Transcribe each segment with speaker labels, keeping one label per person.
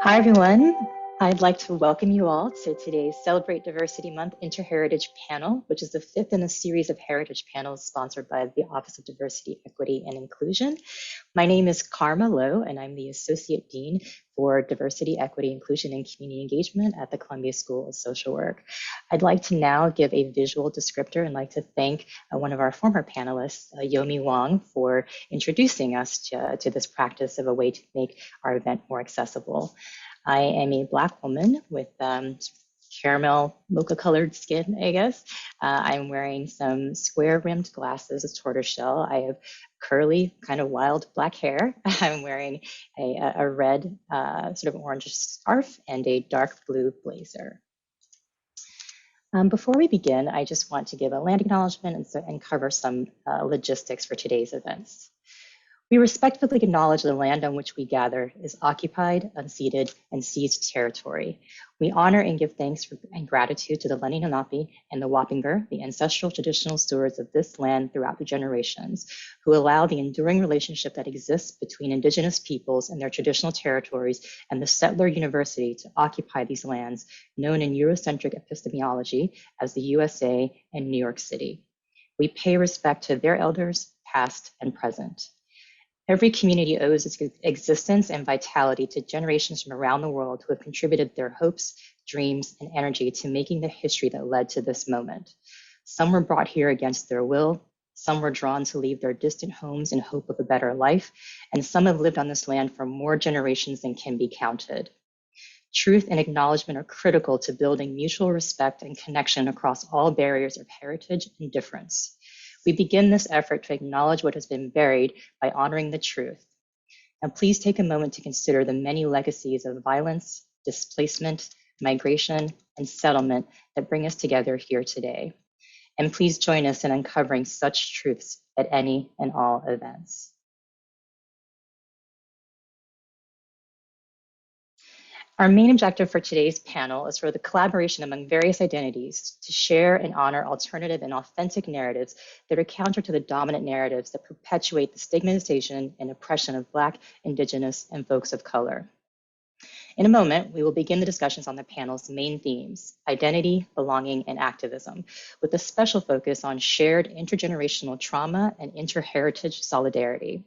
Speaker 1: Hi, everyone. I'd like to welcome you all to today's Celebrate Diversity Month Interheritage panel, which is the fifth in a series of heritage panels sponsored by the Office of Diversity, Equity, and Inclusion. My name is Karma Lowe, and I'm the Associate Dean for Diversity, Equity, Inclusion, and Community Engagement at the Columbia School of Social Work. I'd like to now give a visual descriptor and like to thank one of our former panelists, Yomi Wong, for introducing us to this practice of a way to make our event more accessible. I am a Black woman with caramel mocha colored skin, I guess. I'm wearing some square rimmed glasses with tortoiseshell. I have curly, kind of wild black hair. I'm wearing a red, sort of orange scarf and a dark blue blazer. Before we begin, I just want to give a land acknowledgement and cover some logistics for today's events. We respectfully acknowledge the land on which we gather is occupied, unceded, and seized territory. We honor and give thanks and gratitude to the Lenni Lenape and the Wappinger, the ancestral traditional stewards of this land throughout the generations, who allow the enduring relationship that exists between Indigenous peoples and their traditional territories and the settler university to occupy these lands, known in Eurocentric epistemology as the USA and New York City. We pay respect to their elders, past and present. Every community owes its existence and vitality to generations from around the world who have contributed their hopes, dreams, and energy to making the history that led to this moment. Some were brought here against their will, some were drawn to leave their distant homes in hope of a better life, and some have lived on this land for more generations than can be counted. Truth and acknowledgement are critical to building mutual respect and connection across all barriers of heritage and difference. We begin this effort to acknowledge what has been buried by honoring the truth. Now, please take a moment to consider the many legacies of violence, displacement, migration, and settlement that bring us together here today. And please join us in uncovering such truths at any and all events. Our main objective for today's panel is for the collaboration among various identities to share and honor alternative and authentic narratives that are counter to the dominant narratives that perpetuate the stigmatization and oppression of Black, Indigenous, and folks of color. In a moment, we will begin the discussions on the panel's main themes, identity, belonging, and activism, with a special focus on shared intergenerational trauma and interheritage solidarity.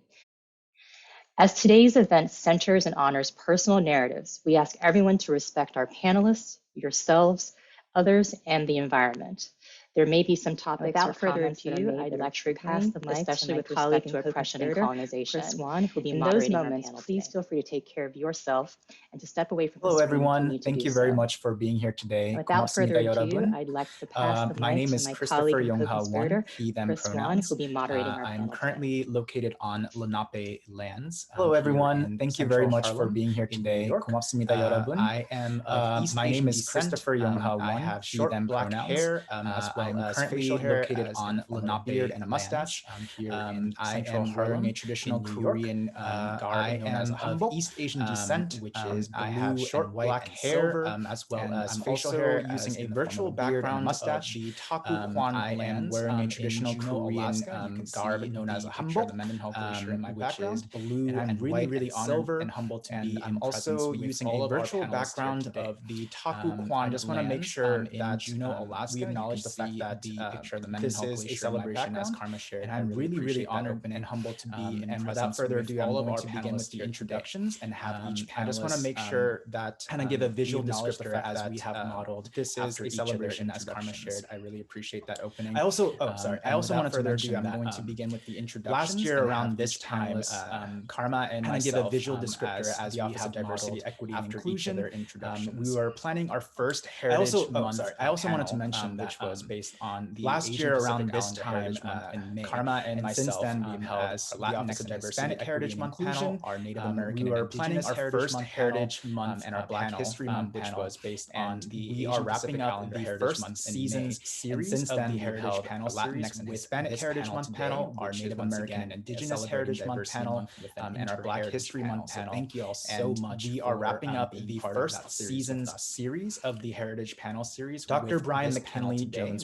Speaker 1: As today's event centers and honors personal narratives, we ask everyone to respect our panelists, yourselves, others, and the environment. There may be some topics without further ado. I'd like to pass the mic especially with respect to oppression and colonization. Chris Swan, who'll be in those moments, please feel free to take care of yourself and to step away from the screen.
Speaker 2: Hello, everyone. Thank you very much for being here today.
Speaker 1: Without further ado, I'd like to pass the mic to my colleague and co-conspirator,
Speaker 2: he, them
Speaker 1: Chris
Speaker 2: pronouns.
Speaker 1: Swan, who'll be moderating our panel.
Speaker 2: I'm currently located on Lenape lands.
Speaker 3: Hello, everyone. Thank you very much for being here today.
Speaker 2: I am of East
Speaker 3: my name
Speaker 2: Asian
Speaker 3: is
Speaker 2: descent.
Speaker 3: Christopher Yongha
Speaker 2: I
Speaker 3: Won,
Speaker 2: have
Speaker 3: he,
Speaker 2: short
Speaker 3: them
Speaker 2: black
Speaker 3: pronouns.
Speaker 2: hair, as well
Speaker 3: I'm
Speaker 2: as
Speaker 3: currently
Speaker 2: facial hair
Speaker 3: located on
Speaker 2: Lenape
Speaker 3: beard and a mustache.
Speaker 2: here in
Speaker 3: I
Speaker 2: Central
Speaker 3: am
Speaker 2: Harlem,
Speaker 3: wearing a traditional
Speaker 2: in New York.
Speaker 3: Korean garb known as a hanbok,
Speaker 2: East Asian descent,
Speaker 3: which is blue
Speaker 2: I have short
Speaker 3: and white
Speaker 2: black
Speaker 3: and
Speaker 2: hair,
Speaker 3: silver,
Speaker 2: as well
Speaker 3: and
Speaker 2: as
Speaker 3: I'm
Speaker 2: facial
Speaker 3: also
Speaker 2: hair
Speaker 3: using a
Speaker 2: in the
Speaker 3: virtual
Speaker 2: form of a beard and a
Speaker 3: background
Speaker 2: mustache.
Speaker 3: of the Taku Kwan
Speaker 2: I am
Speaker 3: lands
Speaker 2: wearing a
Speaker 3: in
Speaker 2: traditional
Speaker 3: Juneau,
Speaker 2: Korean
Speaker 3: Alaska. You can
Speaker 2: garb
Speaker 3: see
Speaker 2: known as a
Speaker 3: the picture
Speaker 2: hanbok,
Speaker 3: of the Mendenhall Glacier in my
Speaker 2: which
Speaker 3: background,
Speaker 2: is blue
Speaker 3: and I'm
Speaker 2: and
Speaker 3: really,
Speaker 2: white
Speaker 3: really
Speaker 2: and
Speaker 3: honored
Speaker 2: silver.
Speaker 3: and humbled to
Speaker 2: And
Speaker 3: be
Speaker 2: I'm
Speaker 3: in presence
Speaker 2: also
Speaker 3: with
Speaker 2: using
Speaker 3: all
Speaker 2: a
Speaker 3: of our
Speaker 2: virtual
Speaker 3: panelists
Speaker 2: background
Speaker 3: here today.
Speaker 2: of the Taku
Speaker 3: I
Speaker 2: Kwan
Speaker 3: just want to make
Speaker 2: lands
Speaker 3: sure
Speaker 2: in
Speaker 3: that
Speaker 2: Juneau, Alaska.
Speaker 3: we acknowledge the fact that
Speaker 2: the picture of the
Speaker 3: this
Speaker 2: Mendenhall
Speaker 3: is a
Speaker 2: Glacier
Speaker 3: celebration, as Karma shared, and I'm really, really honored and humbled to be in
Speaker 2: and
Speaker 3: presence
Speaker 2: without further
Speaker 3: with
Speaker 2: ado,
Speaker 3: all
Speaker 2: I'm
Speaker 3: of
Speaker 2: going
Speaker 3: our
Speaker 2: to begin with
Speaker 3: panelists
Speaker 2: the
Speaker 3: here
Speaker 2: introductions
Speaker 3: today.
Speaker 2: and have each
Speaker 3: I just want to
Speaker 2: panelist
Speaker 3: make sure that
Speaker 2: kind of give a visual
Speaker 3: descriptor
Speaker 2: descriptor
Speaker 3: as we have modeled
Speaker 2: this is
Speaker 3: after
Speaker 2: a
Speaker 3: each of their
Speaker 2: celebration, as Karma
Speaker 3: introductions.
Speaker 2: shared. I really appreciate that opening.
Speaker 3: I also, I also wanted to mention
Speaker 2: I'm
Speaker 3: that
Speaker 2: going to begin with the introductions.
Speaker 3: last year
Speaker 2: and
Speaker 3: around
Speaker 2: have
Speaker 3: this
Speaker 2: each
Speaker 3: time,
Speaker 2: panelist,
Speaker 3: Karma and
Speaker 2: kind of
Speaker 3: myself,
Speaker 2: give a visual descriptor
Speaker 3: as
Speaker 2: the
Speaker 3: we
Speaker 2: Office
Speaker 3: have
Speaker 2: of Diversity,
Speaker 3: modeled
Speaker 2: Equity, and
Speaker 3: after
Speaker 2: Inclusion.
Speaker 3: each of their introductions.
Speaker 2: We were planning our first
Speaker 3: I
Speaker 2: Heritage
Speaker 3: also,
Speaker 2: Month
Speaker 3: I also wanted to
Speaker 2: panel,
Speaker 3: mention that
Speaker 2: which was based on the
Speaker 3: last
Speaker 2: Asian
Speaker 3: year
Speaker 2: Pacific
Speaker 3: around this
Speaker 2: Islander
Speaker 3: time,
Speaker 2: Heritage Month in May.
Speaker 3: Karma and
Speaker 2: Since
Speaker 3: myself,
Speaker 2: then, we've held
Speaker 3: as
Speaker 2: our
Speaker 3: the
Speaker 2: Latinx
Speaker 3: Office of
Speaker 2: and
Speaker 3: Diversity,
Speaker 2: Hispanic
Speaker 3: Equity,
Speaker 2: Heritage
Speaker 3: and
Speaker 2: Month
Speaker 3: Inclusion,
Speaker 2: panel, our Native American
Speaker 3: we were
Speaker 2: and
Speaker 3: planning
Speaker 2: Indigenous
Speaker 3: our
Speaker 2: Heritage
Speaker 3: first
Speaker 2: Month
Speaker 3: Heritage
Speaker 2: panel,
Speaker 3: Month
Speaker 2: and our Black
Speaker 3: panel,
Speaker 2: History Month
Speaker 3: which
Speaker 2: panel,
Speaker 3: was based
Speaker 2: and
Speaker 3: on the
Speaker 2: we
Speaker 3: Asian
Speaker 2: are wrapping
Speaker 3: Pacific
Speaker 2: up
Speaker 3: Islander
Speaker 2: the
Speaker 3: Heritage
Speaker 2: first
Speaker 3: Month in
Speaker 2: seasons
Speaker 3: May.
Speaker 2: series
Speaker 3: Since
Speaker 2: of
Speaker 3: then,
Speaker 2: the
Speaker 3: we've
Speaker 2: Heritage
Speaker 3: held
Speaker 2: Panel
Speaker 3: our
Speaker 2: series
Speaker 3: Latinx and
Speaker 2: with
Speaker 3: Hispanic
Speaker 2: this
Speaker 3: Heritage
Speaker 2: panel
Speaker 3: Month
Speaker 2: today,
Speaker 3: panel, our
Speaker 2: which is
Speaker 3: Native
Speaker 2: once
Speaker 3: American
Speaker 2: again
Speaker 3: and Indigenous
Speaker 2: celebrating
Speaker 3: Heritage Month
Speaker 2: Diversity
Speaker 3: panel,
Speaker 2: Month with an
Speaker 3: and our Black
Speaker 2: Interheritage
Speaker 3: History
Speaker 2: panel.
Speaker 3: Month
Speaker 2: So
Speaker 3: panel.
Speaker 2: thank you all so
Speaker 3: And
Speaker 2: much
Speaker 3: we are
Speaker 2: for
Speaker 3: wrapping up
Speaker 2: being
Speaker 3: the
Speaker 2: part of
Speaker 3: first
Speaker 2: that series with
Speaker 3: seasons
Speaker 2: us.
Speaker 3: series of the Heritage Panel series.
Speaker 2: Dr.
Speaker 3: With
Speaker 2: Brian
Speaker 3: this panel
Speaker 2: McKinley
Speaker 3: today,
Speaker 2: Jones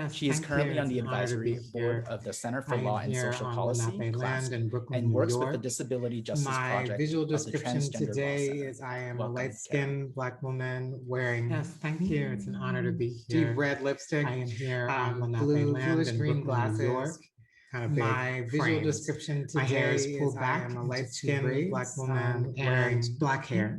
Speaker 3: Yes,
Speaker 2: She is
Speaker 3: thank
Speaker 2: currently
Speaker 3: you.
Speaker 2: on
Speaker 3: It's
Speaker 2: the
Speaker 3: an honor to
Speaker 2: advisory
Speaker 3: be
Speaker 2: board
Speaker 3: here.
Speaker 2: of the Center for
Speaker 3: I am
Speaker 2: Law and
Speaker 3: here
Speaker 2: Social
Speaker 3: on
Speaker 2: Policy,
Speaker 3: Lenape
Speaker 2: CLASP,
Speaker 3: land in Brooklyn,
Speaker 2: and
Speaker 3: New
Speaker 2: works with the
Speaker 3: York.
Speaker 2: Disability Justice
Speaker 3: My
Speaker 2: Project
Speaker 3: visual
Speaker 2: of the
Speaker 3: description
Speaker 2: Transgender Law
Speaker 3: today
Speaker 2: Center.
Speaker 3: is I am
Speaker 2: Welcome,
Speaker 3: a light-skinned Black woman wearing
Speaker 4: Yes, thank you. It's an honor to be
Speaker 3: deep
Speaker 4: here.
Speaker 3: red lipstick.
Speaker 4: I am here on
Speaker 3: Bluish green glasses.
Speaker 4: kind of big
Speaker 3: My visual
Speaker 4: frames.
Speaker 3: description
Speaker 4: My hair is
Speaker 3: today
Speaker 4: pulled
Speaker 3: is
Speaker 4: back
Speaker 3: I am a
Speaker 4: into two
Speaker 3: light-skinned
Speaker 4: braids,
Speaker 3: Black woman
Speaker 4: and
Speaker 3: wearing
Speaker 4: black hair.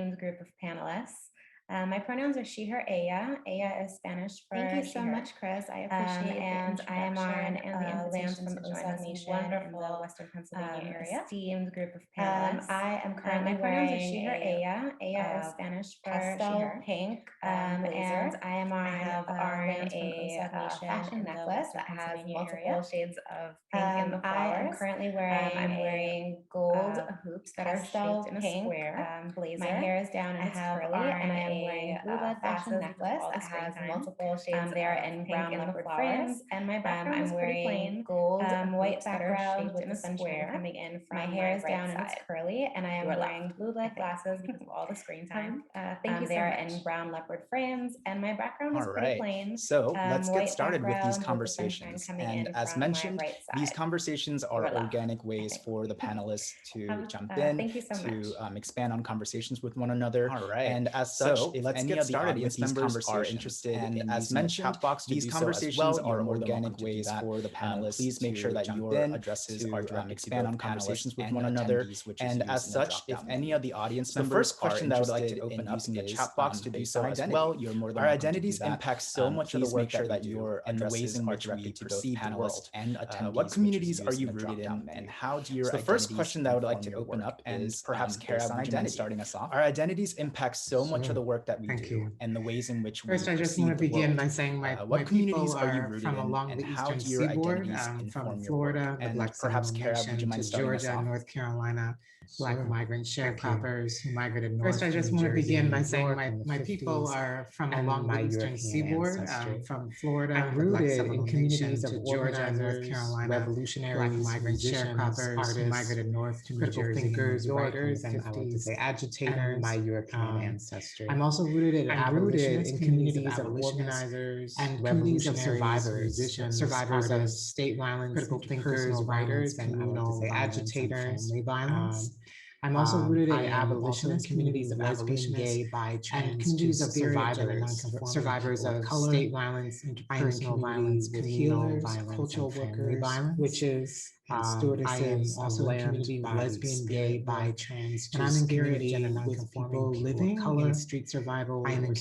Speaker 5: esteemed group of panelists. My pronouns are she, her, ella. Ella is Spanish for
Speaker 6: Thank you so
Speaker 5: her.
Speaker 6: much, Chris. I appreciate
Speaker 5: And
Speaker 6: the
Speaker 5: I am on
Speaker 6: introduction and the
Speaker 5: lands
Speaker 6: invitation
Speaker 5: from
Speaker 6: to join
Speaker 5: Osage
Speaker 6: this
Speaker 5: Nation
Speaker 6: wonderful
Speaker 5: in the Western Pennsylvania area.
Speaker 6: esteemed group of panelists.
Speaker 5: I am currently
Speaker 6: my pronouns are
Speaker 5: wearing
Speaker 6: she, her,
Speaker 5: ella. Ella is
Speaker 6: uh,
Speaker 5: Spanish for
Speaker 6: pastel
Speaker 5: she, her.
Speaker 6: pink
Speaker 5: And
Speaker 6: blazer.
Speaker 5: I am on
Speaker 6: I have
Speaker 5: lands from
Speaker 6: a
Speaker 5: Osage Nation
Speaker 6: fashion
Speaker 5: in the
Speaker 6: necklace
Speaker 5: Western
Speaker 6: that has
Speaker 5: Pennsylvania
Speaker 6: multiple
Speaker 5: area.
Speaker 6: shades of pink in the
Speaker 5: I am
Speaker 6: flowers.
Speaker 5: currently
Speaker 6: I'm
Speaker 5: wearing
Speaker 6: gold hoops that are
Speaker 5: pastel
Speaker 6: shaped in a
Speaker 5: pink
Speaker 6: square blazer.
Speaker 5: My hair is down and
Speaker 6: I
Speaker 5: it's
Speaker 6: have
Speaker 5: curly,
Speaker 6: on
Speaker 5: and I am wearing blue lead fashion necklace that has multiple shades. They are in brown leopard frames, and my background is pretty plain. Gold white background with a square coming in from my hair is down and it's curly, and I am wearing blue lead glasses because of all the screen time. Thank you. They are in brown leopard frames, and my background is pretty plain.
Speaker 2: So let's get
Speaker 5: white
Speaker 2: started with these
Speaker 5: background with the sunshine
Speaker 2: conversations.
Speaker 5: coming
Speaker 2: And
Speaker 5: in
Speaker 2: as
Speaker 5: from my
Speaker 2: mentioned,
Speaker 5: right
Speaker 2: these
Speaker 5: side.
Speaker 2: conversations are
Speaker 5: Your left,
Speaker 2: organic
Speaker 5: I
Speaker 2: ways
Speaker 5: think.
Speaker 2: for the panelists to jump in,
Speaker 5: Thank you so
Speaker 2: to
Speaker 5: much.
Speaker 2: expand on conversations with one another.
Speaker 3: All right.
Speaker 2: And as such,
Speaker 3: So
Speaker 2: if
Speaker 3: let's
Speaker 2: any
Speaker 3: get
Speaker 2: of the
Speaker 3: started
Speaker 2: audience
Speaker 3: with these
Speaker 2: members are
Speaker 3: conversations.
Speaker 2: interested
Speaker 3: And
Speaker 2: in
Speaker 3: as
Speaker 2: using
Speaker 3: mentioned,
Speaker 2: the chat box to
Speaker 3: these
Speaker 2: do so as
Speaker 3: conversations
Speaker 2: well,
Speaker 3: are
Speaker 2: you're
Speaker 3: organic
Speaker 2: organic ways
Speaker 3: that.
Speaker 2: for the panelists
Speaker 3: Please make sure
Speaker 2: to
Speaker 3: that
Speaker 2: jump
Speaker 3: your
Speaker 2: in,
Speaker 3: addresses
Speaker 2: to
Speaker 3: are directed
Speaker 2: expand
Speaker 3: to
Speaker 2: on
Speaker 3: both
Speaker 2: conversations
Speaker 3: panelists
Speaker 2: with
Speaker 3: and
Speaker 2: one another.
Speaker 3: attendees, which is
Speaker 2: And
Speaker 3: used
Speaker 2: as
Speaker 3: in the
Speaker 2: such, if
Speaker 3: drop-down
Speaker 2: any
Speaker 3: menu.
Speaker 2: of the audience
Speaker 3: So the
Speaker 2: members
Speaker 3: first question
Speaker 2: are
Speaker 3: that I would like to
Speaker 2: interested
Speaker 3: open
Speaker 2: in
Speaker 3: up
Speaker 2: using the
Speaker 3: is,
Speaker 2: chat box to do
Speaker 3: based
Speaker 2: so
Speaker 3: on
Speaker 2: as
Speaker 3: identity.
Speaker 2: well, you're more than
Speaker 3: Our
Speaker 2: welcome to do
Speaker 3: identities
Speaker 2: that.
Speaker 3: impact so much of the
Speaker 2: Please
Speaker 3: work
Speaker 2: make sure
Speaker 3: that
Speaker 2: that
Speaker 3: we do
Speaker 2: your
Speaker 3: and the ways
Speaker 2: addresses
Speaker 3: in
Speaker 2: are
Speaker 3: which we
Speaker 2: directed to both
Speaker 3: perceive the
Speaker 2: panelists
Speaker 3: world.
Speaker 2: and attendees,
Speaker 3: What
Speaker 2: which is
Speaker 3: communities are
Speaker 2: used
Speaker 3: you
Speaker 2: in the
Speaker 3: rooted
Speaker 2: drop-down
Speaker 3: in,
Speaker 2: menu.
Speaker 3: and how do your
Speaker 2: So the first
Speaker 3: identities
Speaker 2: question that I would like
Speaker 3: inform
Speaker 2: to
Speaker 3: your
Speaker 2: open
Speaker 3: work?
Speaker 2: up
Speaker 3: And
Speaker 2: is
Speaker 3: perhaps
Speaker 2: based
Speaker 3: Kara,
Speaker 2: on
Speaker 3: would you mind
Speaker 2: identity.
Speaker 3: starting us off?
Speaker 2: Our identities impact so much of
Speaker 4: Sure.
Speaker 2: the work that we
Speaker 4: Thank
Speaker 2: do
Speaker 4: you.
Speaker 2: and the ways in which we
Speaker 4: First, I just want
Speaker 2: perceive
Speaker 4: to
Speaker 2: the
Speaker 4: begin
Speaker 2: world.
Speaker 4: by saying
Speaker 2: What
Speaker 4: my
Speaker 2: communities
Speaker 4: people
Speaker 2: are you
Speaker 4: are
Speaker 2: rooted
Speaker 4: from
Speaker 2: in,
Speaker 4: along
Speaker 2: and
Speaker 4: the
Speaker 2: how
Speaker 4: eastern
Speaker 2: do your
Speaker 4: seaboard,
Speaker 2: identities
Speaker 4: from
Speaker 2: inform your work?
Speaker 4: Florida, the
Speaker 2: And
Speaker 4: Black
Speaker 2: perhaps
Speaker 4: Seminole
Speaker 2: Kara, would you
Speaker 4: Nation,
Speaker 2: mind
Speaker 4: to
Speaker 2: starting us
Speaker 4: Georgia,
Speaker 2: off?
Speaker 4: North Carolina, Black migrant sharecroppers who migrated north. First, I just
Speaker 7: from
Speaker 4: want to
Speaker 7: Jersey
Speaker 4: begin
Speaker 7: and
Speaker 4: by
Speaker 7: New
Speaker 4: saying
Speaker 7: York in the
Speaker 4: my people
Speaker 7: 50s,
Speaker 4: are from
Speaker 7: and
Speaker 4: along
Speaker 7: my
Speaker 4: the eastern
Speaker 7: European
Speaker 4: seaboard,
Speaker 7: ancestry.
Speaker 4: from Florida,
Speaker 7: I'm
Speaker 4: the Black
Speaker 7: rooted
Speaker 4: Seminole
Speaker 7: in communities
Speaker 4: Nation,
Speaker 7: of
Speaker 4: to Georgia, North
Speaker 7: organizers,
Speaker 4: Carolina,
Speaker 7: revolutionaries,
Speaker 4: Black migrant
Speaker 7: musicians,
Speaker 4: sharecroppers who
Speaker 7: artists,
Speaker 4: migrate north to New
Speaker 7: critical
Speaker 4: Jersey and New
Speaker 7: thinkers,
Speaker 4: York in the
Speaker 7: writers, and I like to
Speaker 4: 50s,
Speaker 7: say agitators,
Speaker 4: and
Speaker 7: my European ancestry.
Speaker 4: I'm also rooted in
Speaker 7: I'm rooted
Speaker 4: abolitionist
Speaker 7: in
Speaker 4: communities of
Speaker 7: abolitionists
Speaker 4: organizers
Speaker 7: and
Speaker 4: communities of
Speaker 7: revolutionaries,
Speaker 4: survivors,
Speaker 7: musicians,
Speaker 4: survivors
Speaker 7: artists,
Speaker 4: of state violence,
Speaker 7: critical thinkers,
Speaker 4: interpersonal
Speaker 7: writers,
Speaker 4: violence,
Speaker 7: and I like to
Speaker 4: communal
Speaker 7: say
Speaker 4: violence,
Speaker 7: agitators,
Speaker 4: and family violence. I'm also
Speaker 7: Um,
Speaker 4: rooted in
Speaker 7: I am
Speaker 4: abolitionist communities of
Speaker 7: lesbian,
Speaker 4: abolitionists
Speaker 7: gay, bi,
Speaker 4: and
Speaker 7: trans,
Speaker 4: communities of
Speaker 7: spirit, gender
Speaker 4: survivors,
Speaker 7: nonconforming
Speaker 4: survivors
Speaker 7: people
Speaker 4: of
Speaker 7: of color.
Speaker 4: state violence,
Speaker 7: I am in
Speaker 4: interpersonal
Speaker 7: community
Speaker 4: violence,
Speaker 7: with
Speaker 4: communal
Speaker 7: healers,
Speaker 4: violence,
Speaker 7: cultural
Speaker 4: and family
Speaker 7: workers,
Speaker 4: violence,
Speaker 7: witches,
Speaker 4: and
Speaker 7: I am
Speaker 4: stewardesses
Speaker 7: also
Speaker 4: of
Speaker 7: in
Speaker 4: land,
Speaker 7: community with
Speaker 4: body,
Speaker 7: lesbian, gay,
Speaker 4: spirit,
Speaker 7: bi,
Speaker 4: work.
Speaker 7: trans,
Speaker 4: And I'm in
Speaker 7: spirit,
Speaker 4: community
Speaker 7: gender
Speaker 4: with
Speaker 7: nonconforming
Speaker 4: people
Speaker 7: people
Speaker 4: living
Speaker 7: of color.
Speaker 4: in street survival
Speaker 7: I am in
Speaker 4: or
Speaker 7: community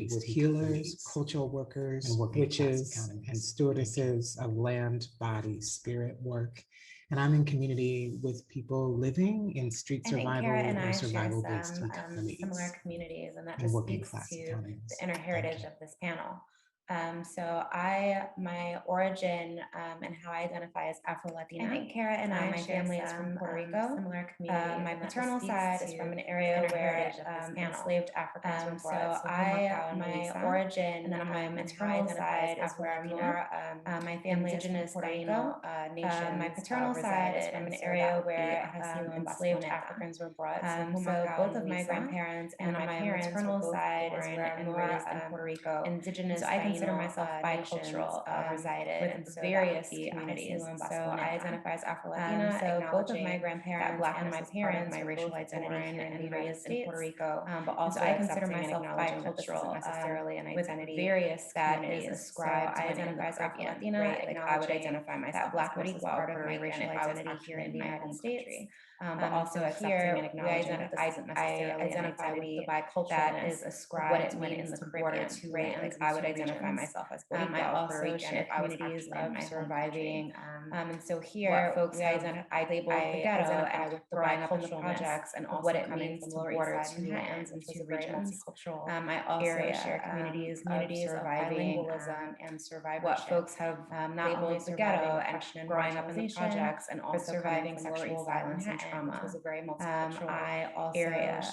Speaker 4: survival-based
Speaker 7: with healers,
Speaker 4: communities,
Speaker 7: cultural workers,
Speaker 4: and working class
Speaker 7: witches,
Speaker 4: economies.
Speaker 7: and
Speaker 4: Thank you.
Speaker 7: stewardesses of land, body, spirit, work. And I'm in community with people living in street
Speaker 5: I think
Speaker 7: survival
Speaker 5: Kara and
Speaker 7: or
Speaker 5: I share
Speaker 7: survival-based
Speaker 5: some
Speaker 7: communities
Speaker 5: similar communities, and that
Speaker 7: and
Speaker 5: just
Speaker 7: working
Speaker 5: speaks
Speaker 7: class
Speaker 5: to
Speaker 7: economies.
Speaker 5: the interheritage of this panel. My origin and how I identify as Afro-Latina. I think Kara and I, my family is from Puerto Rico. Similar communities. My paternal side is from an area where enslaved Africans were brought. My origin and then my maternal side is where I'm more my family Indigenous Puerto Rico nation. My paternal side is from an area where enslaved Africans were brought. So both of my grandparents and my maternal side is where I'm more in Puerto Rico. Indigenous. So I consider myself bicultural, resided with various communities. So I identify as Afro-Latina. So both of my grandparents Black and my parents, my racial identity here and raised in Puerto Rico. But also I consider myself bicultural, necessarily an identity various that is ascribed. So I identify as Afro-Latina. Like I would identify myself Black as part of my racial identity here in the United States. But also here, we I identify with the biculturalness that is ascribed when in the Caribbean, right? Like I would identify myself as Boricua, I also share communities of surviving. And so here, folks I label the ghetto and with the growing up in the projects and also what it means to border two lands and two regions. I also share communities of bilingualism and survivorship. What folks have not only the ghetto and growing up in the projects and also surviving sexual violence and trauma, which was a very multicultural I also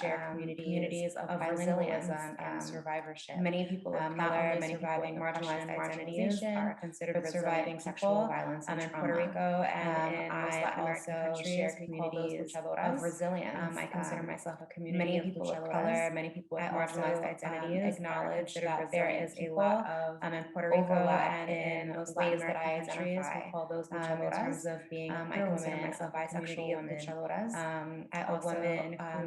Speaker 5: share communities of bilingualism and survivorship. Many people of color, many surviving marginalized identities are considered surviving sexual violence and trauma. In Puerto Rico and in most Latin American countries, we call those luchadoras of resilience. I consider myself a community many people of color, many people with marginalized identities acknowledge that there is a lot of in Puerto Rico and in most ways that I identify. We call those luchadoras. In terms of being a queer woman, myself a bisexual woman. Luchadoras. I also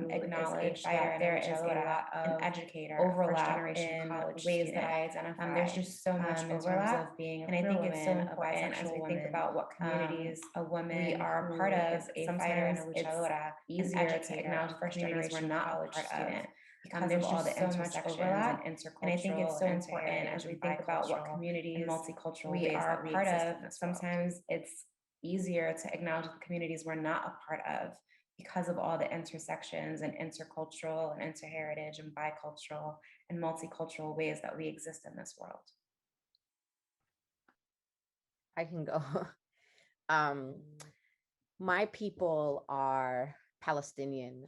Speaker 5: acknowledge that there is a lot of an educator, overlap in ways that I identify. There's just so much overlap of being, and I think it's so important as we think about what communities a woman we are a part of. Sometimes it's easier to acknowledge first generation we're not a part of. Because there's all the so much overlap, and I think it's so important as we think about what communities, multicultural we are a part of. Sometimes it's easier to acknowledge the communities we're not a part of because of all the intersections and intercultural and interheritage and bicultural and multicultural ways that we exist in this world.
Speaker 8: I can go. My people are Palestinian.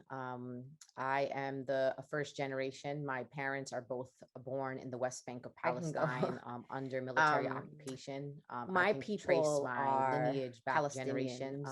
Speaker 8: I am the first generation. My parents are both born in the West Bank of Palestine under military occupation. My people are lineage back generations.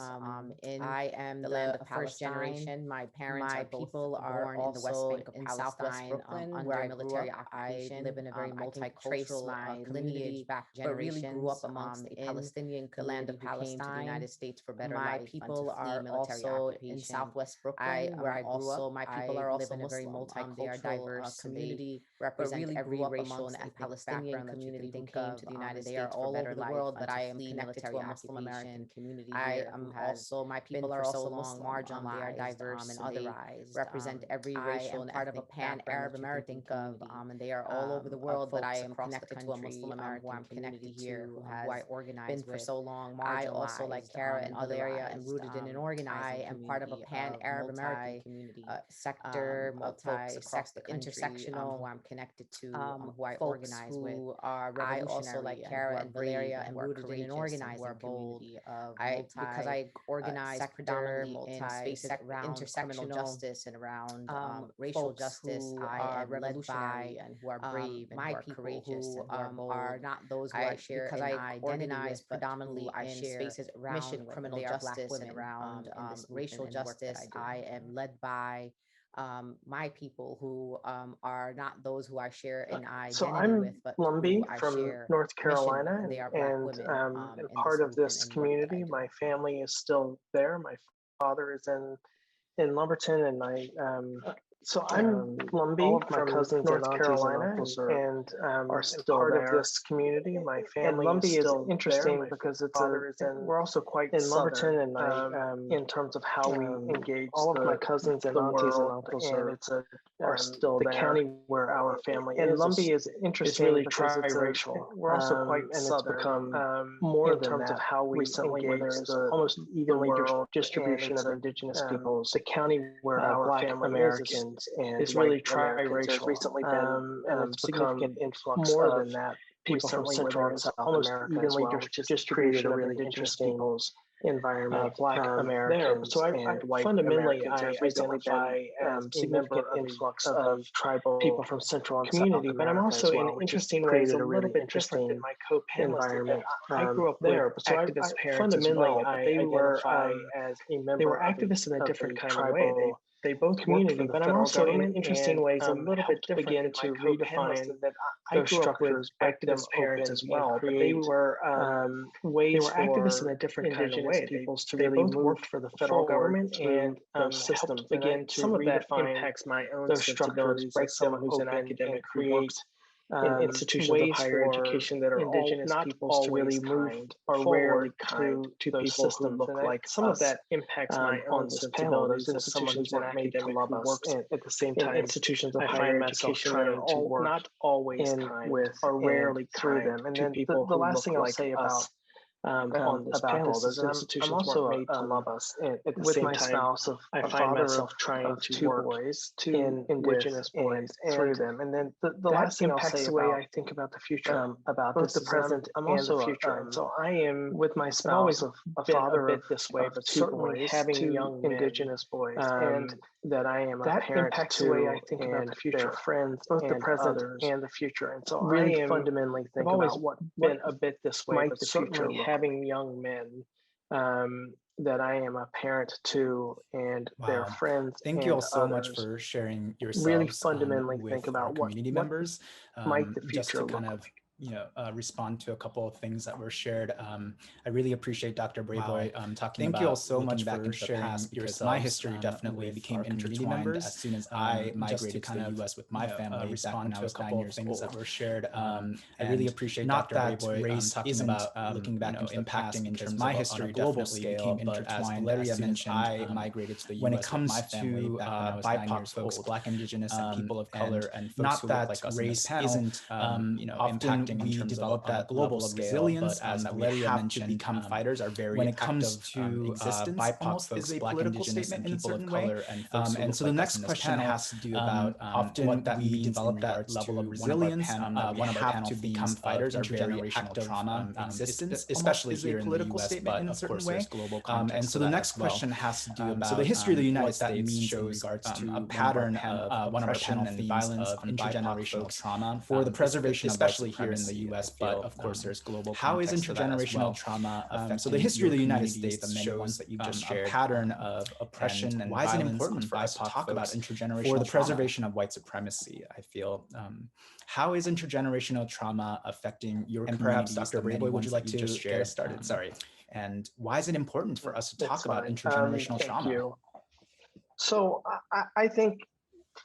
Speaker 8: I am the land of first generation. My parents are both born in the West Bank of Palestine, Southwest Brooklyn, under military occupation. I live in a very multicultural lineage back generations, but really grew up amongst a Palestinian community, the land of Palestine, to the United States for better life. My people are also in Southwest Brooklyn, where I grew up. My people are also in a very multicultural, diverse community, represent really every racial and ethnic Palestinian community who came to the United States. They are all over the world, but I am connected to a Muslim American community. I am also, my people are also Muslim, marginalized, they are diverse and otherized, represent every racial and part of a pan-Arab American community, and they are all over the world, but I am connected to a Muslim American who I'm connected here, who I organized been for so long. I also, like Kara and Valeria, am rooted in an organizing. I am part of a pan-Arab American community, sector, multi-sector, intersectional, who I'm connected to, who I organize with. I also, like Kara and Valeria, am rooted in an organizing community of because I organize predominantly in spaces around intersectional justice and around racial justice. I am led by and who are brave and my people courageous who are not those who I share because I organize predominantly in spaces around criminal justice and around racial justice. I am led by my people who are not those who I share an identity with, but
Speaker 9: Lumby
Speaker 8: who I
Speaker 9: from
Speaker 8: share
Speaker 9: North Carolina,
Speaker 8: mission. They are Black
Speaker 9: and
Speaker 8: women,
Speaker 9: part of this community. My family is still there. My father is in Lumberton, and my so I'm Lumby. All of my cousins North Carolina and are still part of this community. My family and Lumby is interesting there. Because it's we're also quite in Lumberton, and my in terms of how we engage all of my cousins and aunties and uncles are still the there. County where our family and Lumby is interesting. It's really tri-racial. We're also quite and southern. It's become more in than terms that of how we recently where there's almost evenly distribution of Indigenous peoples. The county where our Black family Americans and is really tri-racial. Recently been and it's significant influx more than that. People from Central and South America evenly distributed a really interesting environment, Black Americans there. So and white fundamentally Americans. I identify significant influx of tribal people from Central and community, South America, but I'm also in interesting ways a little bit different than my co-panelists. I grew up there, but so activist parents fundamentally as well, I they were as a member. They were activists in a different kind of way. They both community, but I'm also in interesting ways a little bit different begin to redefine those structures, activist parents as well. But they were ways they were activists in a different kind of way. Peoples to really both worked for the federal government and those systems begin to some of that impacts my own those structures. Break someone who's an academic create in institutions of higher education that are Indigenous all, peoples to really move are rarely kind to those systems look like some of that impacts my own sensibilities as someone who's an academic who works at the same time institutions of higher education that are all not always kind with are rarely kind them. And then the last thing I'll say about on this panel, those institutions also weren't made to love us. And at the same time, I find myself trying to work in Indigenous boys through them. And then the last thing I'll say the way I think about the future, about both the present and the future. And so I am with my spouse, a father a bit this way, but certainly having young Indigenous boys, and that I am a parent impacts the way I think about the future, friends, both the present and the future. And so really I fundamentally think about what been a bit this way, but certainly having young men that I am a parent to and their friends.
Speaker 2: Thank you all so much for sharing yourselves.
Speaker 9: Really fundamentally
Speaker 2: with
Speaker 9: think about
Speaker 2: what community members
Speaker 9: might the future
Speaker 2: just to kind of respond to a couple of things that were shared. I really appreciate Dr. Brayboy talking about. Thank you all so much for sharing yourselves. My history definitely became intertwined as soon as I migrated to the U.S. with my family. Respond to a couple of things that were shared. I really appreciate Dr. Brayboy talking about looking back into impacting in terms of my history definitely became intertwined. Valeria mentioned I migrated to the U.S. when it comes to BIPOC folks, Black, Indigenous, and people of color, and folks who look like us in this panel, isn't often we developed at global scale, but as Valeria mentioned, become fighters are very when it comes to existence. BIPOC folks, Black, Indigenous, and people of color, and folks and so the next question has to do about often what that we develop that level of resilience. One of our panel to become fighters are very active trauma existence, especially here in the U.S., but of course there's global context. And so the next question has to do about so the history of the United States shows a pattern of one of our panel themes violence of intergenerational trauma for the preservation, especially here in the U.S., but of course there's global. How is intergenerational trauma affecting so the history of the United States shows that you just shared a pattern of oppression and why is it important for us to talk about intergenerational for the preservation of white supremacy? I feel how is intergenerational trauma affecting your and perhaps Dr. Brayboy, would you like to get us started? Sorry. And why is it important for us to talk about intergenerational trauma?
Speaker 9: You. So I think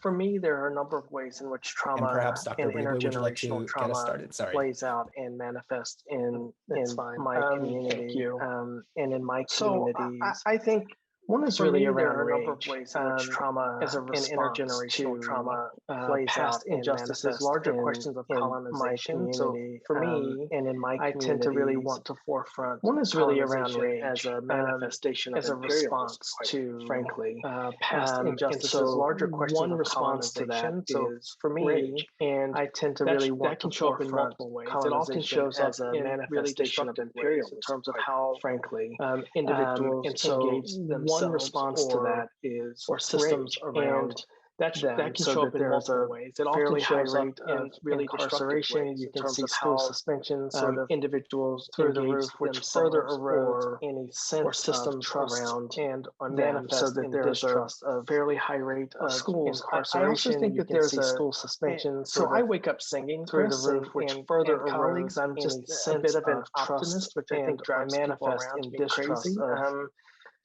Speaker 9: for me, there are a number of ways in which trauma and perhaps Dr. Brayboy, would you like to get us started? Sorry. Plays out and manifests in my community and in my communities. I think one is really around a number of ways in which trauma as a response and intergenerational trauma plays out injustices, larger questions of colonization. So for me and in my community, I tend to really want to forefront. One is really around rage as a manifestation of as a response to, frankly, past injustices, larger questions. One response to that is for me, rage, and I tend to really want to show up in multiple ways. It often shows up as a manifestation of imperialism in terms of how, frankly, individuals engage themselves. One response to that is or systems around that can show up in multiple ways. It often shows up in really incarceration. You can see school suspensions, sort of individuals through the roof, which further erode any sense or system trust around and manifest so that there's a fairly high rate of schools incarceration. I also think that there's a school suspension. So I wake up singing through the roof, which further erodes. I'm just a bit of an optimist, which I think drives people around in distrust.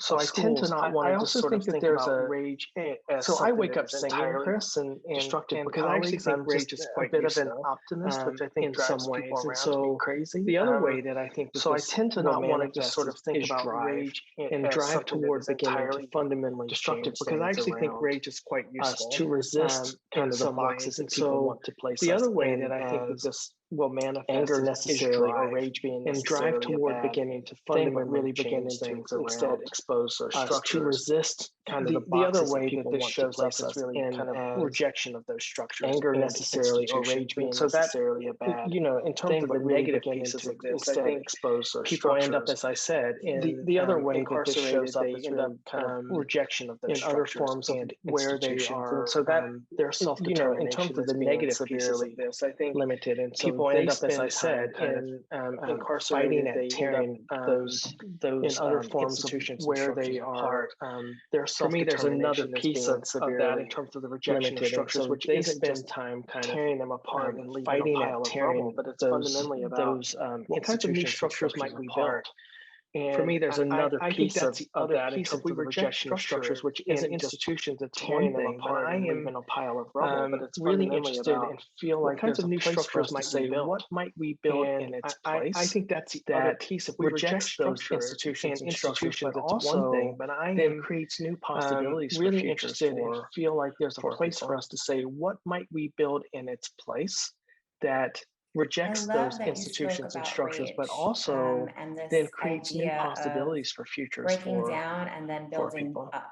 Speaker 9: So I tend to not want to just sort of think there's a rage. So I wake up singing, Chris, and destructive because I actually think rage is quite a bit of an optimist, which I think drives people around to be crazy. The other way that I think so I tend to not want to just sort of think about rage and drive toward beginning to fundamentally destructive because I actually think rage is quite useful to resist kind of the boxes that people want to place. The other way that I think that this will manifest anger necessarily or rage being and drive toward beginning to fundamentally really begin to instead expose those structures to resist kind of the other way that this shows up is really kind of rejection of those structures. Anger necessarily or rage being so necessarily a bad in terms of the negative pieces of this I think expose those people end up, as I said, in the other way that this shows up is really kind of rejection of those in other forms and where they are so that they're self-determination in terms of the negative pieces of this I think limited and so people end up, as I said, in incarcerating and tearing those in other forms of where they are. For me, there's another piece of that in terms of the rejection of structures, which they spend time kind of tearing them apart and fighting and tearing, but it's fundamentally about those what kinds of new structures might we build. And for me, there's another piece of that in terms of the rejection of structures, which isn't institutions, it's tearing them apart and leaving a pile of rubble, but it's really interested and feel like kinds of new structures might say, what might we build in its place? I think that's the other piece. If we reject those institutions and structures, but also, one thing, but I am creates new possibilities really interested and feel like there's a place for us to say, what might we build in its place that rejects those institutions and structures, but also then creates new possibilities for futures
Speaker 5: breaking
Speaker 9: for,
Speaker 5: down and then building up.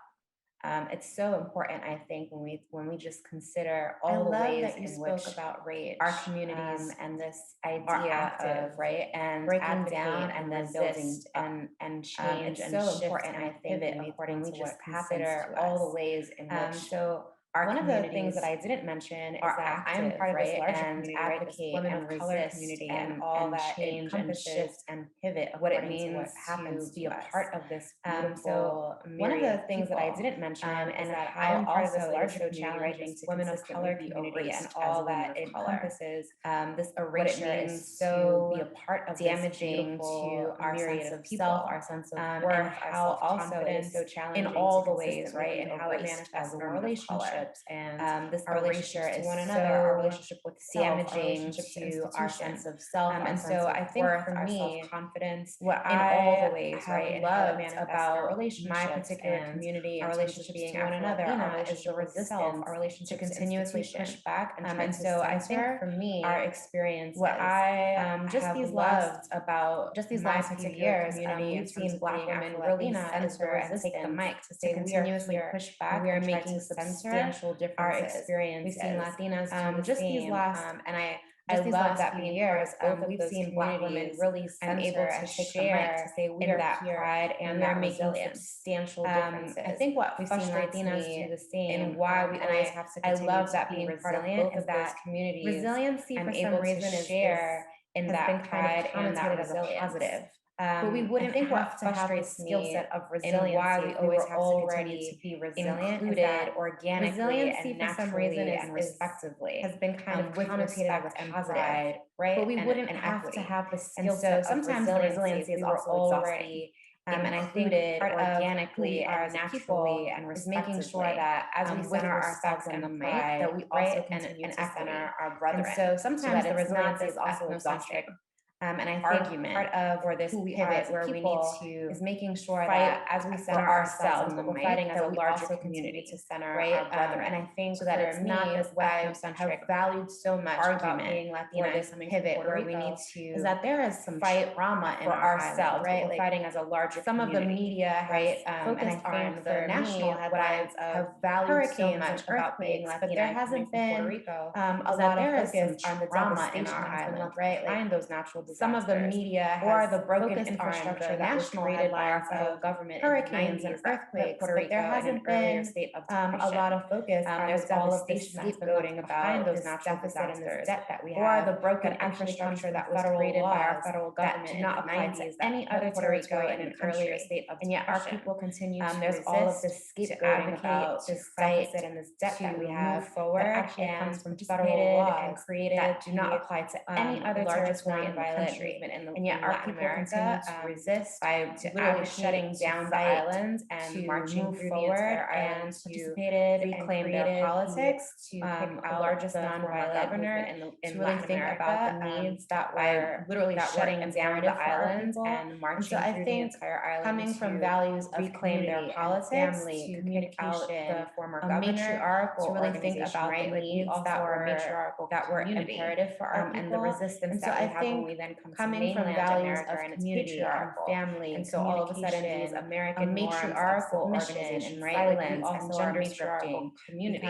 Speaker 5: It's so important, I think, when we just consider all the ways that you spoke about rage, our communities and this idea are active, right, and breaking down and then building and change. It's so important, I think, when we just consider all the ways in which so. One of the things that I didn't mention is that I am part of this larger community, right? This women of color community and all that change and shift and pivot what it means to be a part of this beautiful one of the things that I didn't mention is that I am part of this larger challenging to women of color community and all that it encompasses this erasure is so be a part of damaging to our sense of self, our sense of worth, and how also it is so challenging in all the ways, right? And how it manifests in our relationships relationships and this our relationship to one another, our relationship with damaging to our sense of self, and so I think for me, confidence in all the ways, right, and how it manifests about my particular community, our relationship being to one another, our relationship with self, our relationship to continuously push back and so I think for me, our experience, what I just these loved about just these last few years, we've seen Black women really center and take the mic to say continuously push back. We are making substantial differences. Our experiences. We've seen Latinas just these last and I love that few years. We've seen Black women really center and able to take the mic to say we are that pride and we are making substantial differences. I think what we've seen Latinas do the same, and why we always have to continue I love that being resilient is that communities. Resiliency for some reason is share in that pride and that resilience. But we wouldn't think have to have the skill set of resiliency. Why we always have to continue to be resilient, included organically and naturally and respectively, has been kind of connotated with positive, right? But we wouldn't have to have the skill set. Sometimes the resiliency is also already. And I think part organically and naturally and is making sure that as we center ourselves in the might, that we also continue to center our brethren. And so sometimes the resiliency is also exhausting. And I think part of where this pivot where we need to is making sure that as we center ourselves, but we're fighting as a larger community to center our brethren. And I think so that it's not this ethnocentric valued so much about being Latina, this pivot where we need to is that there is some fight trauma in for ourselves, right? We're fighting as a larger some community. Of the media, right? Focused on the national headlines of valued so much about being Latina, but there hasn't been Puerto Rico, a lot of focus on the trauma in our island, right? Behind those natural disasters. Some of the media or the broken infrastructure that was created by our federal government, hurricanes and earthquakes, Puerto Rico, but there hasn't been state of a lot of focus on there's all of this scapegoating about those natural disasters and this debt that we have, or the broken infrastructure that was created by our federal government that did not apply to any other territory in an earlier state of and yet our people continue to there's all of this scapegoating about this deficit and this debt that we have forward that actually comes from federal laws and created that do not apply to any other territory in the country, and yet our people continue to resist by literally shutting down the islands and marching through the entire island to reclaim their politics, to pick the largest non-violent governor in really think about the needs that were literally shutting down the islands and marching through the entire island, coming from values of reclaim their politics, family, communication, the former governor, to really think about the needs that were imperative for our people and the resistance that we have when we then come coming from values America of community and family, and so all of a sudden these American matriarchal organization, right? Like we also are matriarchal community,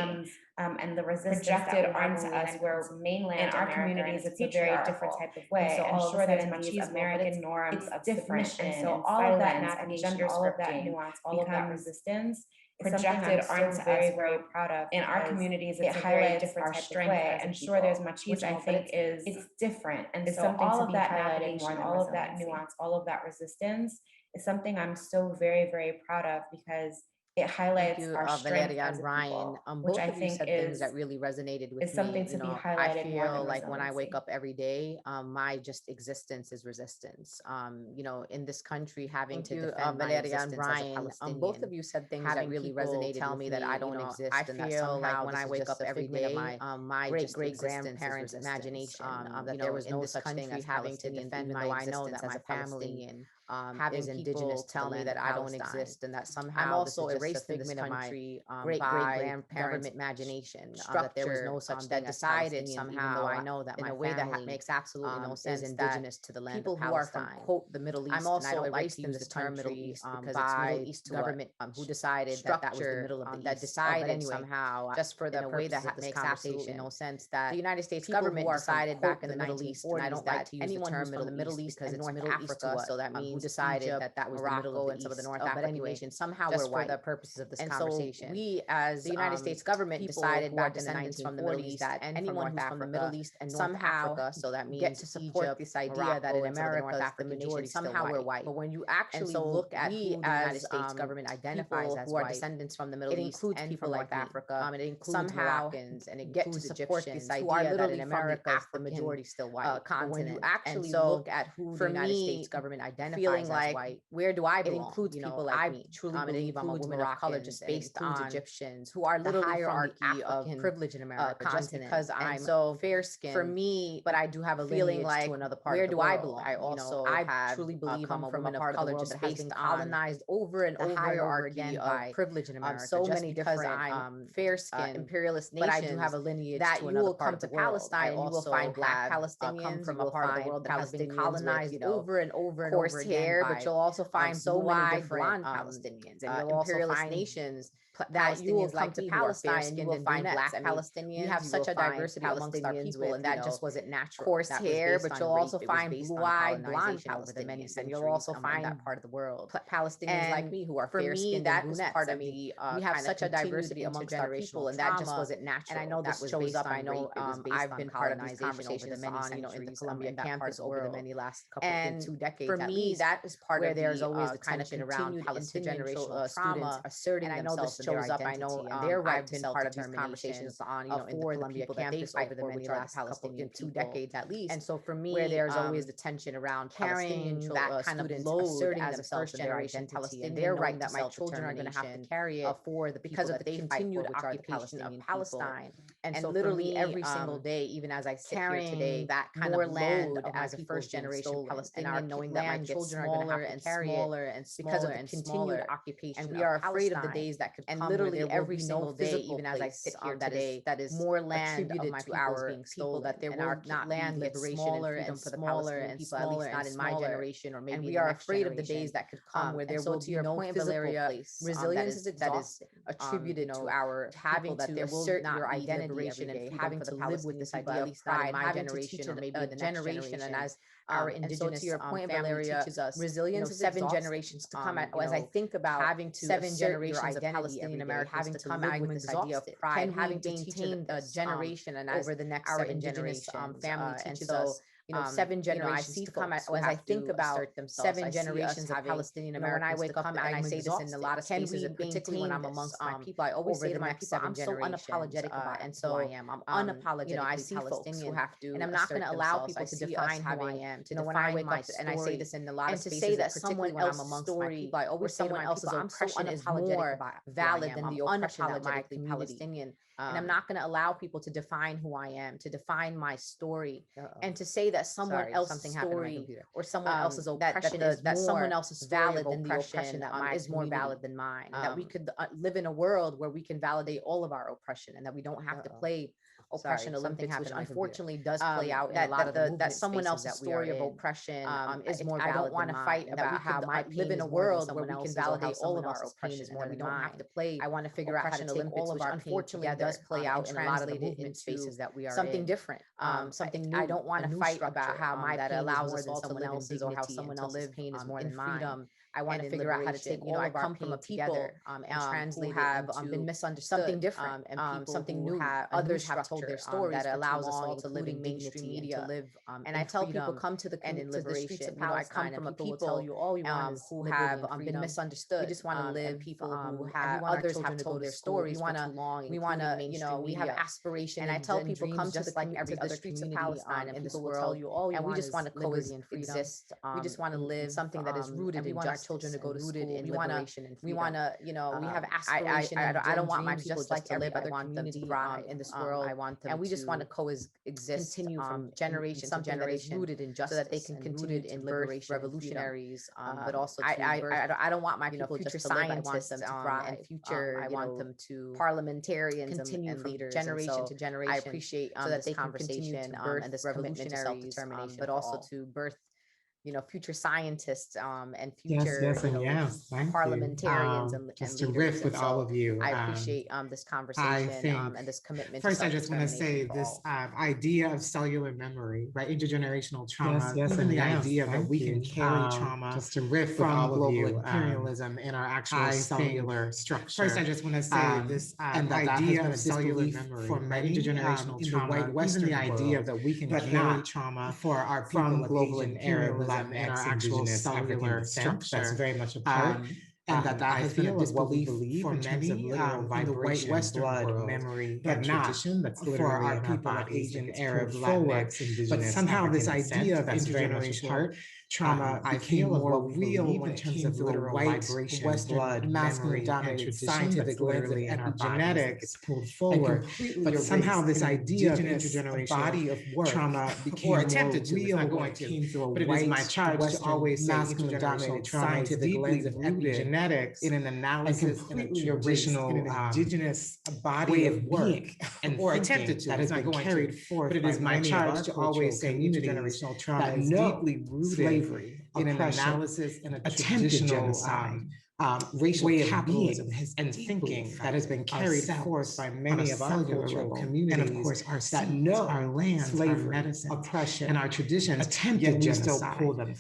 Speaker 5: and the resistance projected onto us where mainland in our communities it's a very different type of way. And so all of a sudden these American norms of submission, and so all of that navigation, all of that nuance, all of that resistance projected onto us very proud of in our communities. It highlights our strength and sure there's machismo, which I think is it's different, and so all of that navigation, all of that nuance, all of that resistance is something I'm so very, very proud of because it highlights our strength as a people, which I think said things that really resonated with me. Something to be highlighted. I feel like when I wake up every day, my just existence is resistance. In this country, having to defend my existence as a Palestinian. Both of you said things that really resonated. Tell me that I don't exist. I feel like when I wake up every day, my great grandparents' imagination that there was no such thing as having to defend my existence as a Palestinian. Having Indigenous tell me that I don't exist and that somehow I'm also erased in this country great grandparents' imagination that there was no such that decided somehow, though I know that in a way that makes absolutely no sense, is indigenous to the land people of Palestine. Who are from quote the Middle East. I'm also erased in this term Middle East because it's Middle East government who decided that was the middle of the East. That decided anyway, somehow just for the way that makes absolutely no sense that the United States government decided back in the Middle East, and I don't like to use the term Middle East because it's Middle Africa, so that means decided Egypt, that was Morocco, the middle of the and some of the North African nations. Somehow we're white for the purposes of this conversation. So we, as the United States government, decided back in the 1940s that anyone who's from the Middle East and North Africa, so that means get to support Egypt, this idea Morocco, that in America the majority somehow we're white. But when you actually look at who the United States government identifies as who are descendants from the Middle East and people from North Africa, it includes Moroccans and it gets to support this idea that in America the majority still white continent. When you actually look at who the United States government identifies
Speaker 8: feeling like white, where do I belong? It includes people like me. Truly believe I'm a woman of color just based on Egyptians who are literally the hierarchy of privilege in America, just because I'm so fair skinned for me. But I do have a feeling like to another part. Where do I belong? I also I truly believe I'm a woman of color just based on colonized over and over and over again by privilege in America. So many different fair skinned imperialist nations. But I do have a lineage that you will come to Palestine and you will find Black Palestinians come from a part of the world that has been colonized over and over and over again. But you'll also find so many different Palestinians, and you'll also find nations that you will come to Palestine and you will find Black Palestinians. We have such a diversity amongst our people, and that just wasn't natural. Coarse hair, but you'll also find blue-eyed, blonde Palestinians, and you'll also find that part of the world Palestinians like me who are fair-skinned and brunettes. Part of the we have such a diversity amongst our people, and that just wasn't natural. And I know this shows up. I know I've been part of these conversations on, in the Columbia campus over the many last couple of 2 decades. For me, that is part where there's always the kind of around intergenerational trauma asserting themselves. Shows up. I know I've been part of these conversations on, in the Columbia campus over the many last Palestinian 2 decades at least. And so for me, where there's always the tension around carrying that kind of load asserting as a first generation Palestinian, their right that my children are going to have to carry it for the because of the continued occupation of Palestine. And so literally every single day, even as I sit here today, that kind of load as a first generation Palestinian, knowing that my children are going to have to carry it because of the continued occupation. And we are afraid of the days that could come. And literally every single day, even as I sit here today, that is more land attributed to our being stolen, that there will not land liberation smaller and smaller and people, at least not in my generation, or maybe. And we are afraid of the days that could come where there will be no physical place. Resilience is exhausting. Attributed to our having that there will not your identity every day, having to live with this idea of pride, my generation or maybe the generation, and as our indigenous to your point, Valeria, teaches us resilience is 7 generations to come. As I think about having to 7 generations of Palestinian Americans having to come out with this idea of pride, having to maintain a generation and over the next 7 generations, family teaches us. 7 generations to come as I think about 7 generations of Palestinian Americans. When I wake up and I say this in a lot of spaces, particularly when I'm amongst my people, I always say to my people, I'm so unapologetic about and so I am. I'm unapologetic. I see folks who have to, and I'm not going to allow people to define who I am. To when I wake up, and I say this in a lot of spaces, to say that someone else's story or someone else's oppression is more valid than the oppression that my Palestinian. And I'm not going to allow people to define who I am, to define my story, and to say that someone else's story or someone else's oppression is that someone else's valid than the oppression that mine is more valid than mine. That we could live in a world where we can validate all of our oppression, and that we don't have to play oppression Olympics, which unfortunately does play out in a lot of the that someone else's story of oppression is more valid. I don't want to fight about how my live in a world where we can validate all of our oppression, and that we don't have to play. I want to figure out how to take all of our unfortunately does play out in a lot of the movement spaces that we are something different, something new. I don't want to fight about how my pain allows us all to live in or how someone else's pain is more than mine. I want to figure out how to take all of our pain together and translate have been misunderstood, something different, and something new. Others have told their stories that allows us all to live in mainstream media, to live. And I tell people, come to the liberation. I come from a people who have been misunderstood. We just want to live. People who have others have told their stories. We want to, we have aspiration. And I tell people, come to the every other streets of Palestine, and people will tell you all. And we just want to coexist. We just want to live something that is rooted in justice. Children to go to rooted school. In liberation and freedom. We want to, we have aspiration. I don't want my people just to live. I want them to thrive in this world. I want them, and we just want to coexist, continue from generation to generation, rooted in justice, so that they can continue in liberation, revolutionaries. But also, I don't want my people just to live. I want them to thrive and future. I want them to parliamentarians continue and leaders, generation to generation. I appreciate so that they can continue to birth and this revolutionary self-determination, but also to birth future scientists and future parliamentarians and
Speaker 7: just
Speaker 8: and
Speaker 7: to riff with
Speaker 8: and so
Speaker 7: all of you.
Speaker 8: I appreciate this conversation and this commitment.
Speaker 7: First, I just want to say this idea of cellular memory, right? Intergenerational trauma, even the idea that we can carry trauma just to riff from global imperialism in our actual cellular structure. First, I just want to say this and the idea of cellular memory for many intergenerational trauma, even the idea that we can carry trauma for our people from global imperialism in our actual cellular structure. That's very much a part. And that has been a disbelief for many in the white Western world, memory, but not for our people like Asian, Arab, Latinx, but somehow this idea of intergenerational trauma became more real in terms of literal vibration, Western blood, masculine dominated scientific lens of epigenetics pulled forward, but somehow this idea of intergenerational body of work trauma became more real when it came through a white, but it is my charge to always say masculine dominated scientific lens of epigenetics in an analysis in a traditional indigenous body of work and or attempted to that has been carried forth. But it is my charge to always say intergenerational trauma is deeply rooted slavery in an analysis in a attempted genocide. Racial capitalism and thinking that has been carried forth by many of our cultural communities, and of course our that know our lands, slavery, our medicine, oppression, and our traditions, attempted genocide. Still pull them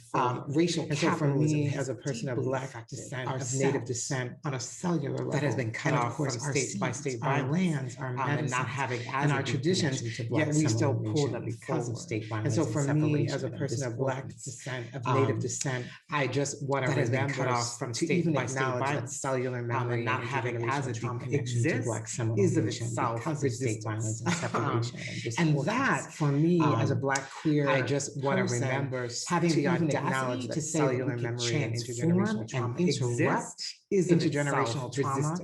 Speaker 7: racial capitalism as a person of Black descent, of Native descent, on a cellular level, that has been cut off from state by state violence, our lands, our medicine, and not having as and our traditions, yet we still pull them because of state violence. And so for me, as a person of Black descent, of Native descent, I just want to remember cut off from state by state violence, cellular memory, and not having as a deep connection to Black is of itself state violence and separation. And that, for me, as a Black queer, I just want to remember having the audacity to say cellular memory and intergenerational trauma interrupt is intergenerational trauma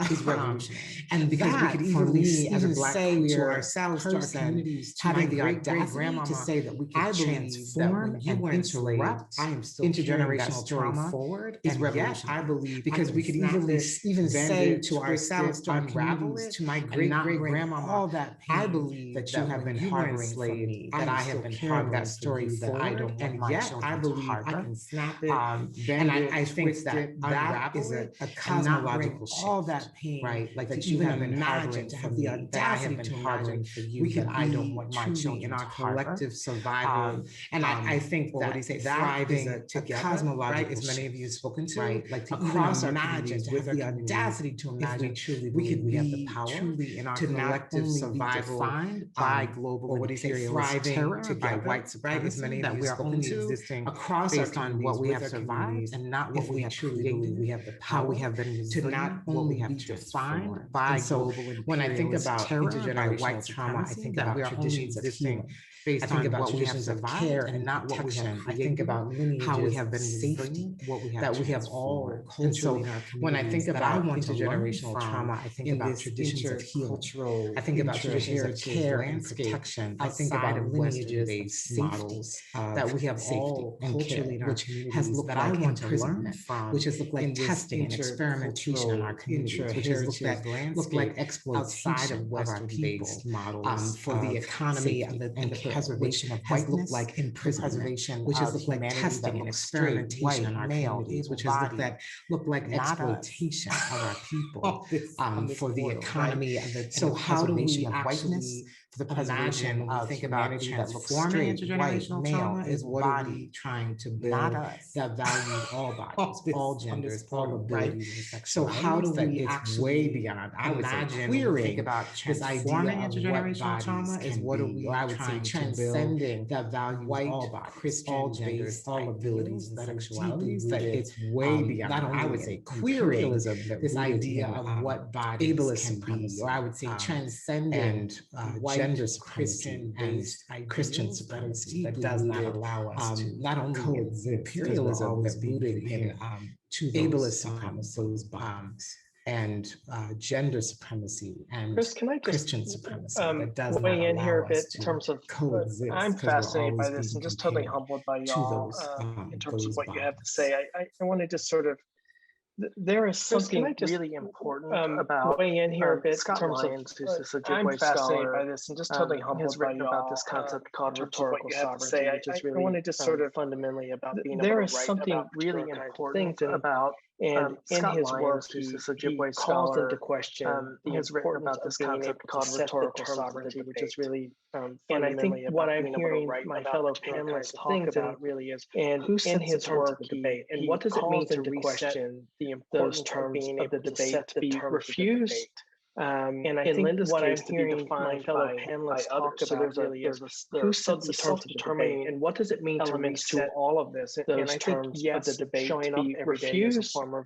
Speaker 7: is revolutionary. And because we could easily as a Black say to ourselves, to our communities, having the audacity to say that we can transform and interrupt intergenerational trauma forward is revolutionary. I believe because we could even say to ourselves, to unravel it, to my great grandma, all that pain I believe that you have been harboring for me, that I have been harboring that story that I don't want my children I believe to harbor. I can snap it, and I think that is a cosmological shift. All that pain, right? Like that you have been harboring to have the audacity to harboring for you that I don't want my children in our collective survival. And I think that that is a cosmological, as many of you have spoken to, right? Like to across our imagine to have the audacity to imagine we could we have the power truly in our collective survival defined by global imperialist terror, by white supremacy, as many that we are only existing across based on what we have survived and not what we have truly believe we have the power we have been to not only be defined by global imperialist when I think about intergenerational trauma, I think about traditions of healing. Based on what we have survived and not what we have created. I think about lineages, how we have been safety, what we have that we have all culturally in our communities. When I think about intergenerational trauma, I think about traditions of healing. I think about traditions of care and protection. I think about lineages models that we have all culturally in our communities has looked like imprisonment, which has looked like testing and experimentation in our communities, which has looked like exploitation of Western-based models for the economy and the preservation of whiteness, like imprisonment, which has looked like testing and experimentation in our communities, which has looked like exploitation of our people for the economy and the preservation of whiteness, for the preservation of think about transforming intergenerational trauma is what are we trying to build that values all bodies, all genders, all abilities, and sexualities. So how do we actually way beyond? I would say queering think about transforming intergenerational trauma is what are we I would say transcending that value all bodies, Christian, all genders, all abilities, and sexualities. That it's way beyond. Not only I would say queering this idea of what bodies can be, or I would say transcending gender supremacy and Christian supremacy that does not allow us to not only coexist, imperialism that's rooted in ableist supremacy, and gender supremacy and
Speaker 9: Chris, can I just
Speaker 7: Christian supremacy that does not
Speaker 9: weigh in
Speaker 7: allow
Speaker 9: here a bit
Speaker 7: us
Speaker 9: in terms of
Speaker 7: coexist.
Speaker 9: I'm fascinated by this and just totally humbled by y'all in terms of what you have to say. I want to just sort of there is something really important about weigh in here a bit in terms of I'm fascinated by this and just totally humbled by y'all about this concept called rhetorical sovereignty, which is really I want to just sort of fundamentally about being there is something really important about and in his work he calls into question he has written about this concept called rhetorical sovereignty, which is really and I think what I'm hearing my fellow panelists talk about really is and in his work debate and what does it mean to question the those terms of the debate to be refused. And I think what I'm hearing my fellow panelists talk about really is who sets the terms of the debate and what does it mean to reset all of this? And I think yes, the debate showing up every day as a form of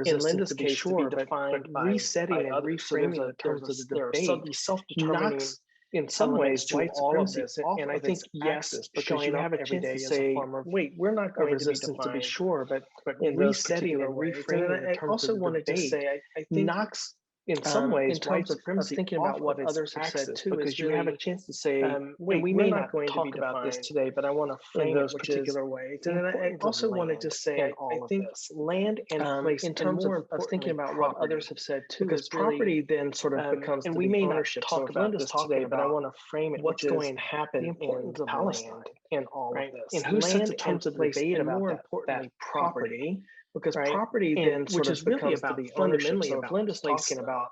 Speaker 9: in Linda's case to be defined by resetting and reframing the terms of the debate, self-determining in some ways to all of this. And I think, yes, because you have a chance to say, wait, we're not going resistance to be sure, but in resetting and reframing. And I also wanted to say, I think knocks in some ways, in terms of thinking about what others have said too, because you have a chance to say, wait, we may not talk about this today, but I want to frame those particular ways. And then I also wanted to say, I think land and place, in terms of thinking about what others have said too, because property then sort of becomes, and we may not talk about this today, but I want to frame it, what's going to happen in Palestine and all of this. And who sets the terms of debate about that property? Because property then sort of becomes to be fundamentally about Linda's talking about,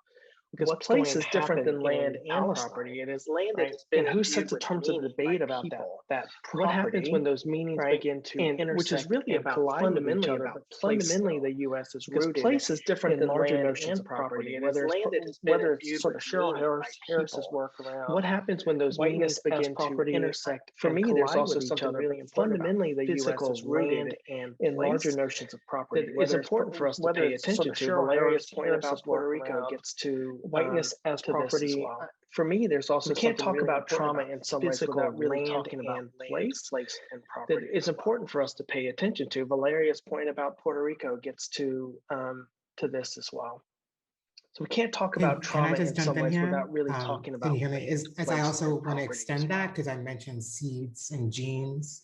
Speaker 9: because place is different than land and property. It is land that has been, and who sets the terms of debate about that property? What happens when those meanings begin to intersect, which is really about fundamentally about fundamentally the U.S. is rooted. Place is different than larger notions of property. Whether it's sort of Cheryl Harris's work around what happens when those meanings begin to intersect. For me, there's also something really important. Fundamentally, the U.S. is rooted in larger notions of property. It's important for us to pay attention to. Valeria's point about Puerto Rico gets to whiteness as property. Well. For me, there's also we can't talk about trauma in some ways without really talking about place and property. That it's important for us to pay attention to. Valeria's point about Puerto Rico gets to this as well. So we can't talk about trauma in some ways without really talking about.
Speaker 7: As I also want to extend that, because I mentioned seeds and genes,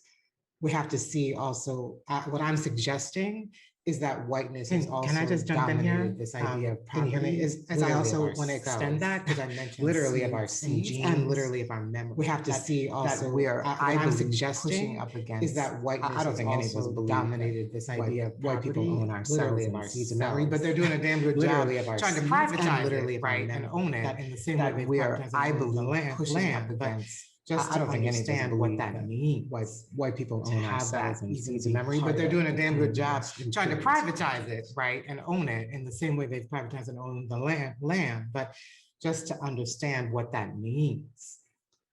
Speaker 7: we have to see also what I'm suggesting is that whiteness is also can I just jump in here? This idea of property is, as I also want to extend that, because I mentioned literally of our seeds and literally of our memory. We have to see also that where I'm suggesting up against is that whiteness I don't think any of us dominated this idea of white people own ourselves and our seeds and memory, but they're doing a damn good job trying to privatize it, right, and own it in the same way they privatize I believe pushing up against. Just I don't think understand what that means. White people own ourselves and seeds of memory, but they're doing a damn good job trying to privatize it, right, and own it in the same way they've privatized and owned the land. But just to understand what that means,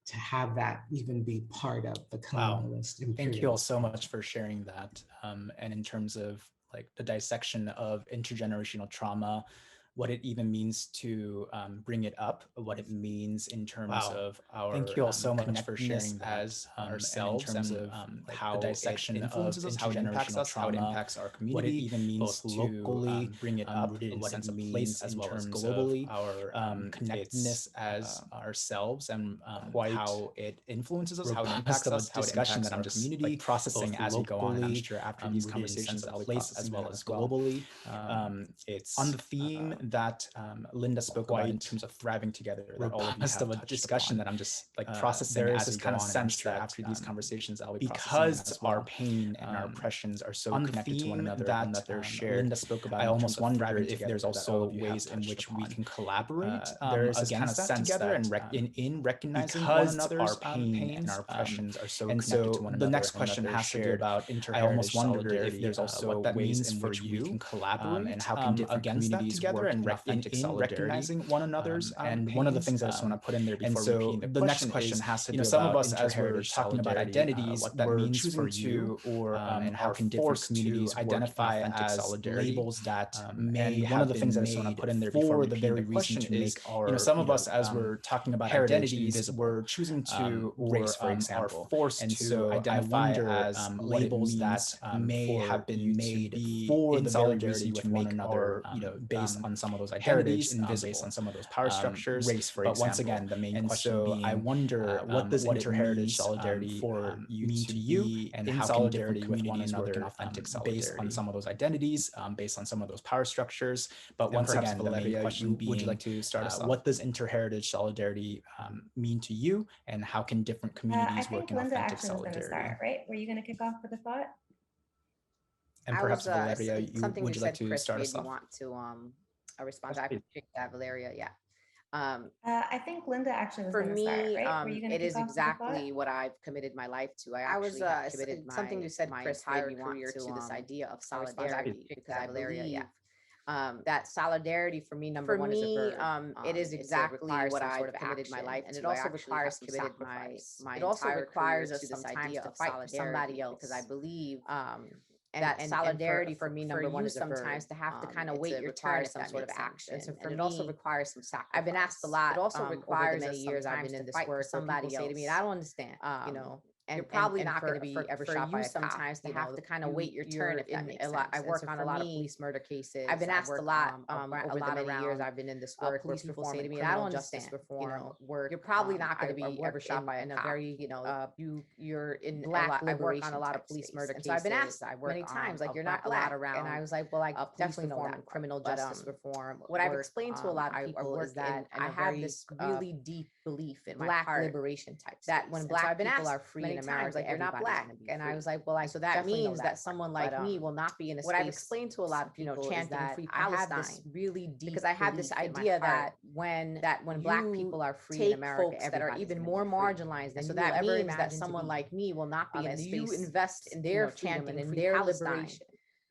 Speaker 7: to have that even be part of the colonialist.
Speaker 2: Wow. Thank you all so much for sharing that. And in terms of like the dissection of intergenerational trauma, what it even means to bring it up, what it means in terms of our thank you all so much for sharing that as ourselves, in terms of like how the dissection influences us, how it impacts us, how it impacts our community, what it even means to locally bring it up, what it means as well as globally, our connectedness as ourselves, and how it influences us, how it impacts us, how it impacts our community, like processing as we go on. And I'm sure after these conversations I'll place as well as globally. It's on the theme that Linda spoke about in terms of thriving together. That all of you have a discussion that I'm just like processing as this kind of sense that after these conversations I'll be because our pain and our oppressions are so connected to one another that they're shared. Linda spoke about. I almost wonder if there's also ways in which we can collaborate. There is this kind of sense together and in recognizing one another's pain and our oppressions are so connected to one another. The next question has to do about interheritage. I almost wonder if there's also ways in which we can collaborate and how can different communities work and in recognizing one another's and one of the things I just want to put in there before repeating the next question has to do some of us as we're talking about identities, what that means for you, or and how can different communities identify as labels that may one of the things I just want to put in there before the very reason to make our some of us as we're talking about identities we're choosing to race, for example, are forced to identify as labels that may have been made for the solidarity with one another, based on some of those identities, based on some of those power structures, race, for example. But once again, the main question being, I wonder what does interheritage solidarity for mean to you, and how can different communities work in authentic solidarity based on some of those identities, based on some of those power structures. But once again, the main question being, would you like to start us off? What does interheritage solidarity mean to you, and how can different communities work in authentic solidarity?
Speaker 5: Start, right? Were you going to kick off with a thought?
Speaker 2: And perhaps Valeria, would you like to start us off?
Speaker 8: Want to respond to? I appreciate that, Valeria. Yeah.
Speaker 5: I think Linda actually was
Speaker 8: for me.
Speaker 5: Start, right?
Speaker 8: It is exactly what I've committed my life to. I was committed something you said, Chris, entire career to this idea of solidarity. Because I believe that solidarity for me, number one, is a verb. It is exactly what I've committed my life to. And it also requires committed my it also requires us this idea of fight for somebody else, because I believe that solidarity for me, number one, is sometimes to have to kind of wait your turn, some sort of action. So and it also requires some sacrifice. I've been asked a lot. It also requires many years I've been in this work. Somebody say to me, I don't understand, you know. And you're probably not going to be ever shot by a cop. Sometimes to have to kind of wait your turn, if that makes sense. I work on a lot of police murder cases. I've been asked a lot over the many years I've been in this work. Police people say to me, I don't understand reform work. You're probably not going to be ever shot by a cop. Very, you know, you're in black. I work on a lot of police murder cases. So I've been asked many times, like, you're not black around. And I was like, well, I definitely know that criminal justice reform. What I've explained to a lot of people is that I have this really deep belief in black liberation types, that when black people are free in America, like, you're not black. And I was like, well, so that means that someone like me will not be in a space. What I've explained to a lot of people, chanting free Palestine, I have this really deep, because I have this idea that when black people are free in America, that are even more marginalized than so that means that someone like me will not be in a space. You invest in their freedom and in their liberation.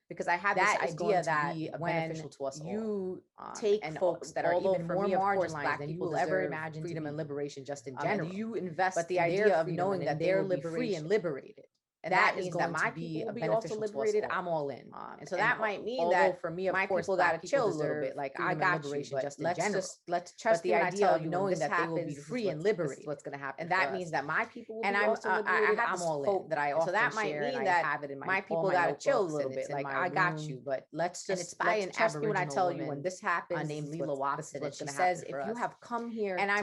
Speaker 8: Because I have this idea that when you take folks that are even more marginalized than you will ever imagine freedom and liberation just in general, you invest, but the idea of knowing that they're free and liberated, and that means that my people will be also liberated. I'm all in, and so that might mean that for me, of course, people gotta chill a little bit. Like, I got you, but just in general, let's trust the idea of knowing that they will be free and liberated. What's going to happen, and that means that my people will be also liberated. I'm all in. That I often so that might mean that have it in my people gotta chill a little bit. Like, I got you, but let's just it's by an trust me when I tell you when this happens. Named Lila Watson, and she says, if you have come here, and I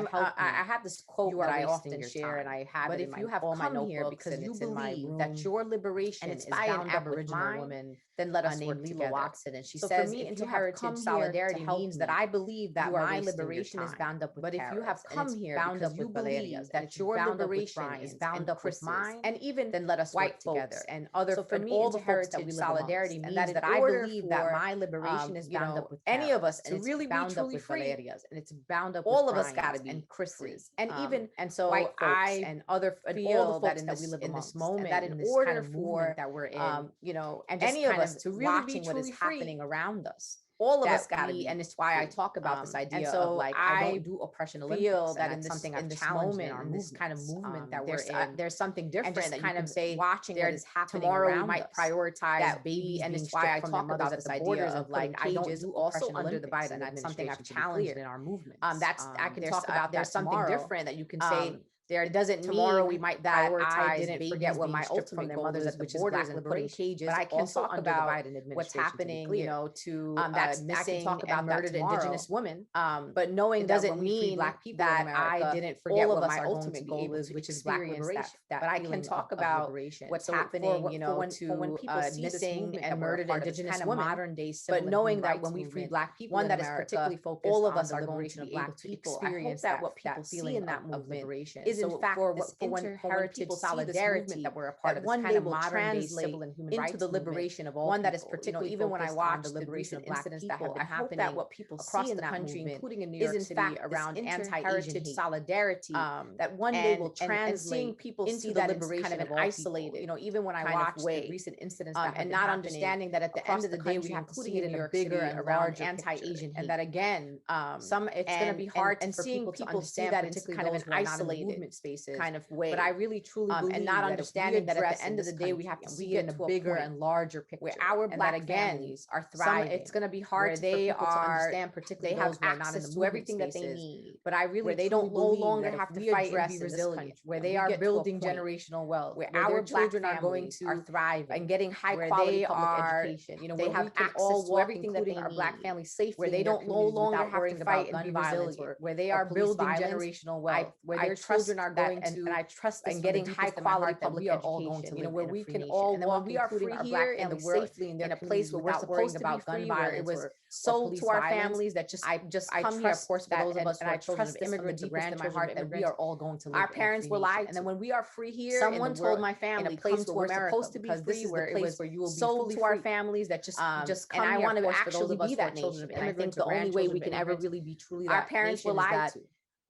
Speaker 8: have this quote that I often share, and I have it in my all my notebooks, because you believe that your liberation is bound up with mine, then let us work together. Watson, and she says, for me, Interheritage solidarity means that I believe that my liberation is bound up with but if you have come here bound up with believe that your liberation is bound up with mine, and even then let us work together. And other, so for me, all the folks that we solidarity means that I believe that my liberation is bound up with any of us, and it's really bound up with Valeria's, and it's bound up with all of us got to be Chris's, and even and so white folks and other feel that in this in this moment, that in this kind of movement that we're in, you know, and just any of us to really watching what is happening around us. All of us got to be, and it's why I talk about this idea of like I don't do oppression Olympics. Feel that in this something in this moment, in this kind of movement that we're in, there's something different that kind of say watching what is happening tomorrow. We might prioritize that baby, and it's why I talk about this idea of like I don't do also under the Biden. That's something I've challenged in our movement. That's I can talk about. There's something different that you can say. There doesn't tomorrow mean we might that I didn't forget what my ultimate goal is, which is black liberation. Cages, but I can talk about what's happening, you know, to that's missing I can talk about murdered Indigenous women. But knowing doesn't mean black people that I didn't forget what my ultimate goal is, which is black liberation. But I can talk about what's happening, you know, to when people missing and murdered Indigenous women, modern day. But knowing that when we free black people, one that is particularly focused, all of us are going to be able to experience that what people feel in that movement is in fact this interheritage solidarity that we're a part of. One day will translate into the liberation of all one that is particularly even when I watch the liberation of black people, I hope that what people across the country, including in New York City, around anti-Asian solidarity, that one day will translate people into the liberation kind of an isolated, you know, even when I watch the recent incidents and not understanding that at the end of the day we have to see it in a bigger and larger anti-Asian, and that again, some it's going to be hard for people to understand that it's kind of an isolated spaces kind of way, but I really truly believe and not understanding that at the end of the day we have to see it in a bigger and larger picture where our black families are thriving. It's going to be hard for people to understand, particularly they have access to everything that they need, but I really where they don't no longer have to fight and be resilient, where they are building generational wealth, where our children are going to are thriving and getting high quality public education, you know, they have access to everything that they need, our black families safely, where they don't no longer have to fight and be resilient, where they are building generational wealth, where their children are going to, and I trust and getting high quality public education, you know, where we can all walk, we are free here in the world, safely in a place where we're supposed to be gun violence. It was sold to our families that just I come here, of course, for those of us who are trust immigrants and grandchildren in my heart that we are all going to live. Our parents were lied, and then when we are free here, someone told my family in a place where we're supposed to be free, where it was you will be sold to our families that just come. And I want to actually be that nation. And I think the only way we can ever really be truly our parents were lied to.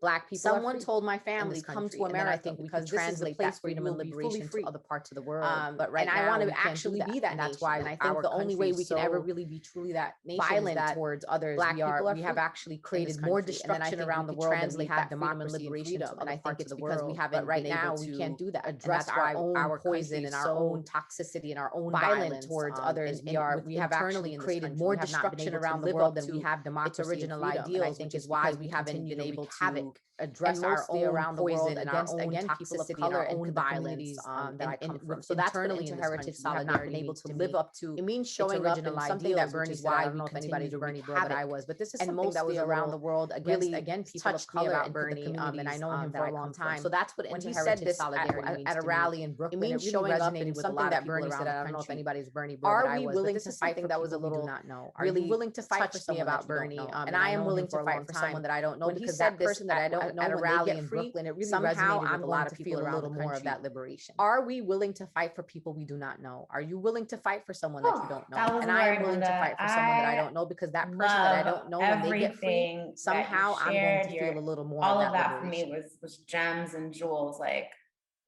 Speaker 8: Black people. Someone told my family, come to America, I think because this is the place where freedom and liberation to other parts of the world. But right now, I want to actually be that, and that's why I think the only way we can ever really be truly that nation violent towards others. Black people we have actually created more destruction around the world than we have democracy and freedom. And I think it's because we haven't right now we can't do that. Address our poison and our own toxicity and our own violence towards others. We have actually created more destruction around the world than we have democracy. Its original ideals, I think, is why we haven't been able to address our own around the world and our own people of color and own violence that I come from. So that's internally Interheritage solidarity been able to live up to. It means showing up in something that Bernie said. I don't know if anybody's Bernie bro, but I was. But this is something that was around the world against again people of color and Bernie. And I know him for a long time. So that's what Interheritage said this at a rally in Brooklyn. It means showing up in something that Bernie said. I don't know if anybody's Bernie bro, but I was. Are we willing to fight for that was a little not know? Are you willing to fight for someone about Bernie? And I am willing to fight for someone that I don't know because that person that I don't know at a rally in Brooklyn, it really somehow resonated with a lot of people around the country. More of that liberation. Are we willing to fight for people we do not know? Are you willing to fight for someone that you don't know? And I am willing to fight for someone that I don't know because that person that I don't know, when they get free, somehow I'm going to feel a little more
Speaker 6: all
Speaker 8: of that
Speaker 6: for me was gems and jewels, like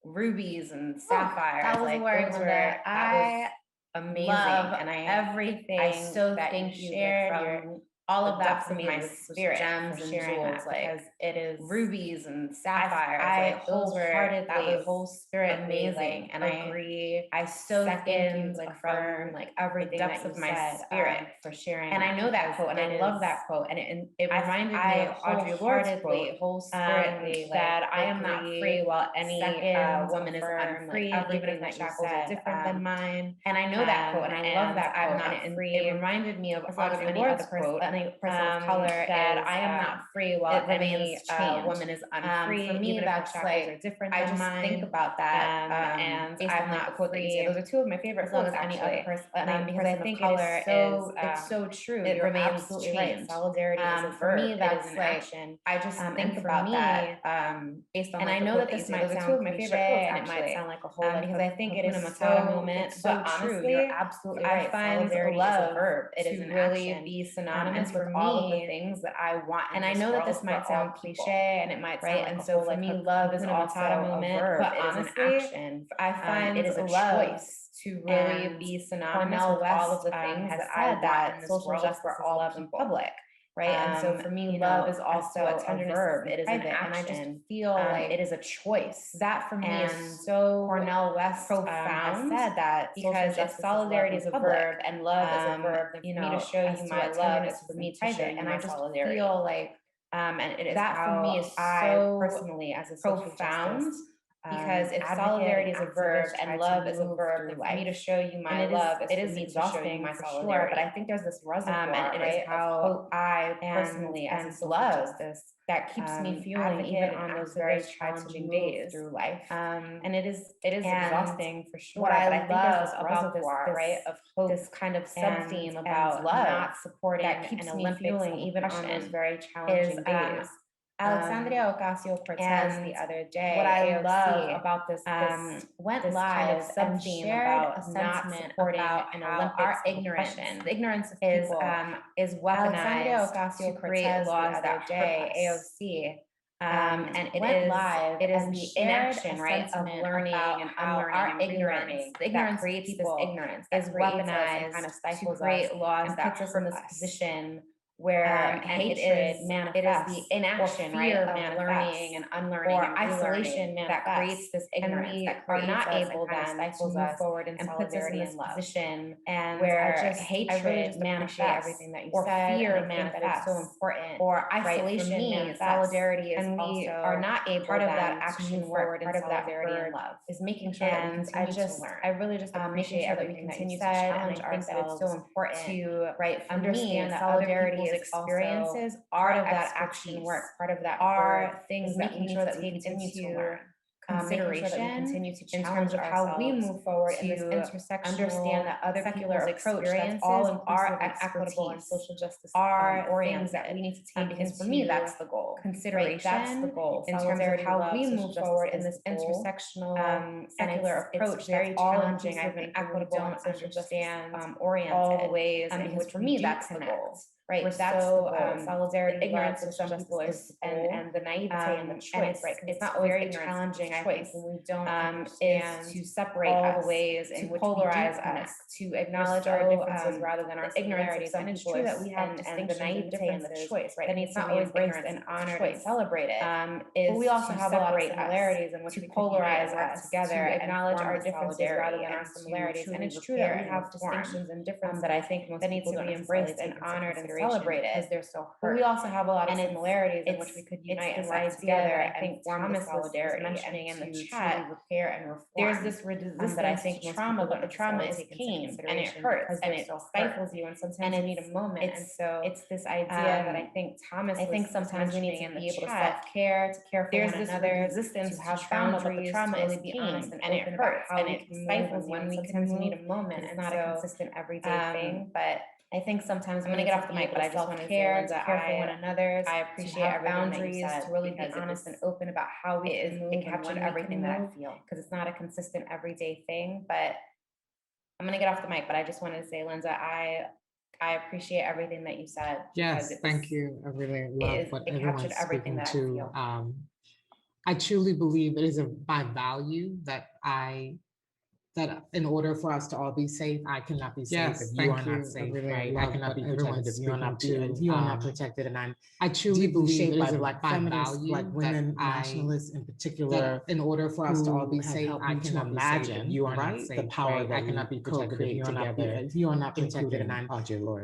Speaker 6: rubies and sapphires. That was like those were that was amazing. And I so thank you from all of that for me was gems and jewels, like it is rubies and sapphires. I wholeheartedly, whole spirit amazing, and I agree. I so thank you, like from like everything depths of my spirit for sharing. And I know that quote, and I love that quote, and it reminded me of Audre Lorde's quote, wholespiritedly, that I am not free while any woman is unfree, even if my shackles are different than mine. And I know that quote, and I love that quote. I'm not free. It reminded me of Audre Lorde's quote. Person of color that I am not free while any woman is unfree. For me, that's like I just think about that, and I'm not free. Those are two of my favorite quotes, actually. Any other person, because I think color it's so true. It remains absolutely right. Solidarity is a verb. For me, that's like action. I just think about that based on. And I know that this might sound two of my favorite quotes, and it might sound like a whole because I think it is so moment, but honestly, you're absolutely right. I find love verb. It is really be synonymous with all of the things that I want. And I know that this might sound cliche and it might sound like and so for me, love is also a verb. But honestly, I find it is a choice to really be synonymous with all of the things that I want in this world for all love in public. Right. And so for me, love is also a verb. It is an action. And I just feel like it is a choice. That for me is so Cornell West profound. Said that because if solidarity is a verb and love is a verb, then for me to show you my love is for me to show you my solidarity. I just feel like and it is that for me is so personally as a profound. Because if solidarity is a verb and love is a verb, then for me to show you my love, it is exhausting for sure. But I think there's this reservoir, and it is how I personally, as a social justice, that keeps me fueling even on those very challenging days through life. And it is exhausting for sure. What I love about this, right, of hope, this kind of sub theme about love, not supporting that keeps me fueling even on those very challenging days. Alexandria Ocasio-Cortez the other day. What I love about this went this live kind of sub-theme about not supporting an Olympics our ignorance of people is weaponized to create laws that hurt AOC. And it is the inaction, right, of learning and unlearning our ignorance. The ignorance creates this ignorance is weaponized kind of to create laws that puts us in this position where hatred manifests, it is the inaction, right, of learning and unlearning or and isolation that creates this ignorance, and we that are not able then to move forward in solidarity and love. Position and where hatred manifests everything that you or said, fear manifests so important, or isolation right, manifests. Solidarity is and we are not able part of that action work, part of that and love is making sure that we continue to learn. I really just appreciate sure that we continue to challenge ourselves. It's so important to right understand that solidarity experiences part of that action work, part of that are things that we need to take into learn. Consideration in terms of how we move forward in this intersectional, understand that other secular experiences all are equitable and social justice are things that we need to take because for me that's the goal. Consideration, right, that's the goal. In terms of how we move forward in this intersectional secular approach, it's very challenging. I think equitable and social justice oriented all the ways, and because for me that's the goal. right?
Speaker 5: We're
Speaker 6: That's
Speaker 5: so,
Speaker 6: the goal.
Speaker 5: solidarity,
Speaker 6: The ignorance
Speaker 5: love,
Speaker 6: of some people is the goal,
Speaker 5: and the naivete and the choice,
Speaker 6: and it's,
Speaker 5: right? 'Cause
Speaker 6: it's
Speaker 5: not always
Speaker 6: very
Speaker 5: ignorance,
Speaker 6: challenging,
Speaker 5: it's
Speaker 6: I think,
Speaker 5: choice.
Speaker 6: when we don't
Speaker 5: Is to separate
Speaker 6: all
Speaker 5: us,
Speaker 6: the ways in
Speaker 5: to
Speaker 6: which
Speaker 5: polarize
Speaker 6: we do connect,
Speaker 5: us,
Speaker 6: to acknowledge our differences rather than our
Speaker 5: the ignorance of
Speaker 6: similarities.
Speaker 5: some
Speaker 6: And it's
Speaker 5: people
Speaker 6: true that we have
Speaker 5: and the
Speaker 6: distinctions and
Speaker 5: naivete and the
Speaker 6: differences
Speaker 5: choice, right?
Speaker 6: that needs to
Speaker 5: Not
Speaker 6: be
Speaker 5: always
Speaker 6: embraced
Speaker 5: ignorance,
Speaker 6: and
Speaker 5: it's
Speaker 6: honored
Speaker 5: choice.
Speaker 6: and celebrated.
Speaker 5: But
Speaker 6: We also have a lot of
Speaker 5: separate us,
Speaker 6: similarities in which
Speaker 5: to
Speaker 6: we could
Speaker 5: polarize
Speaker 6: unite and work
Speaker 5: us,
Speaker 6: together,
Speaker 5: to
Speaker 6: and acknowledge
Speaker 5: form
Speaker 6: our
Speaker 5: the
Speaker 6: differences rather than
Speaker 5: solidarity
Speaker 6: our
Speaker 5: and to
Speaker 6: similarities. And
Speaker 5: truly
Speaker 6: it's true that we
Speaker 5: repair
Speaker 6: have
Speaker 5: and reform.
Speaker 6: distinctions and differences
Speaker 5: That I think most
Speaker 6: that needs
Speaker 5: people
Speaker 6: to
Speaker 5: don't
Speaker 6: be
Speaker 5: necessarily
Speaker 6: embraced and
Speaker 5: take into
Speaker 6: honored and
Speaker 5: consideration
Speaker 6: celebrated
Speaker 5: because they're so
Speaker 6: But
Speaker 5: hurt.
Speaker 6: we also have a lot of
Speaker 5: And
Speaker 6: similarities in
Speaker 5: it's
Speaker 6: which we could unite and
Speaker 5: this
Speaker 6: work
Speaker 5: idea
Speaker 6: together
Speaker 5: that I
Speaker 6: and
Speaker 5: think
Speaker 6: form the
Speaker 5: Thomas was
Speaker 6: solidarity.
Speaker 5: mentioning in
Speaker 6: And
Speaker 5: the
Speaker 6: to
Speaker 5: chat.
Speaker 6: truly repair and reform.
Speaker 5: There's this resistance
Speaker 6: that I think
Speaker 5: to
Speaker 6: most
Speaker 5: trauma,
Speaker 6: people
Speaker 5: but the
Speaker 6: don't
Speaker 5: trauma
Speaker 6: necessarily
Speaker 5: is
Speaker 6: take into
Speaker 5: pain and it
Speaker 6: consideration
Speaker 5: hurts
Speaker 6: because
Speaker 5: and
Speaker 6: they're
Speaker 5: it
Speaker 6: so
Speaker 5: stifles
Speaker 6: hurt.
Speaker 5: you, and sometimes
Speaker 6: And
Speaker 5: you need a moment.
Speaker 6: it's,
Speaker 5: And so
Speaker 6: it's this idea
Speaker 5: that I think Thomas
Speaker 6: I think
Speaker 5: was
Speaker 6: sometimes we need
Speaker 5: mentioning
Speaker 6: to
Speaker 5: in the
Speaker 6: be able to
Speaker 5: chat.
Speaker 6: self-care, to care for
Speaker 5: There's
Speaker 6: one
Speaker 5: this
Speaker 6: another,
Speaker 5: resistance
Speaker 6: to
Speaker 5: to
Speaker 6: have
Speaker 5: trauma, but the
Speaker 6: boundaries,
Speaker 5: trauma
Speaker 6: to really
Speaker 5: is
Speaker 6: be
Speaker 5: pain
Speaker 6: honest and
Speaker 5: and it
Speaker 6: open about
Speaker 5: hurts
Speaker 6: how
Speaker 5: and
Speaker 6: we
Speaker 5: it
Speaker 6: can move
Speaker 5: stifles
Speaker 6: and
Speaker 5: you,
Speaker 6: when
Speaker 5: and
Speaker 6: we
Speaker 5: sometimes
Speaker 6: can
Speaker 5: you need
Speaker 6: move.
Speaker 5: a moment.
Speaker 6: It's
Speaker 5: And
Speaker 6: not
Speaker 5: so,
Speaker 6: a consistent everyday thing,
Speaker 5: but I think sometimes
Speaker 6: I'm
Speaker 5: we
Speaker 6: gonna
Speaker 5: need
Speaker 6: get
Speaker 5: to
Speaker 6: off the
Speaker 5: be
Speaker 6: mic,
Speaker 5: able
Speaker 6: but I
Speaker 5: to
Speaker 6: just want to
Speaker 5: self-care,
Speaker 6: say,
Speaker 5: to
Speaker 6: Linda,
Speaker 5: care for one another,
Speaker 6: I
Speaker 5: to
Speaker 6: appreciate
Speaker 5: have
Speaker 6: everything that you
Speaker 5: boundaries,
Speaker 6: said
Speaker 5: to really be
Speaker 6: because
Speaker 5: honest and open about how we can move
Speaker 6: it
Speaker 5: and
Speaker 6: captured
Speaker 5: when
Speaker 6: everything
Speaker 5: we
Speaker 6: that
Speaker 5: can
Speaker 6: I
Speaker 5: move,
Speaker 6: feel.
Speaker 5: because it's not a consistent everyday thing. But I'm gonna get off the mic, but I just wanted to say, Linda, I appreciate everything that you said.
Speaker 7: Yes, thank you. I really love what
Speaker 5: it
Speaker 7: everyone's
Speaker 5: captured everything
Speaker 7: speaking
Speaker 5: that I
Speaker 7: to.
Speaker 5: feel.
Speaker 7: I truly believe it is my value that in order for us to all be safe, I cannot be safe if you are not safe, right? I cannot be protected if you are not protected, and I truly believe it is Black feminists, Black women, nationalists in particular. In order for us to all be safe, I cannot imagine you are not safe. The power that I cannot be protected if you are not protected, and I'm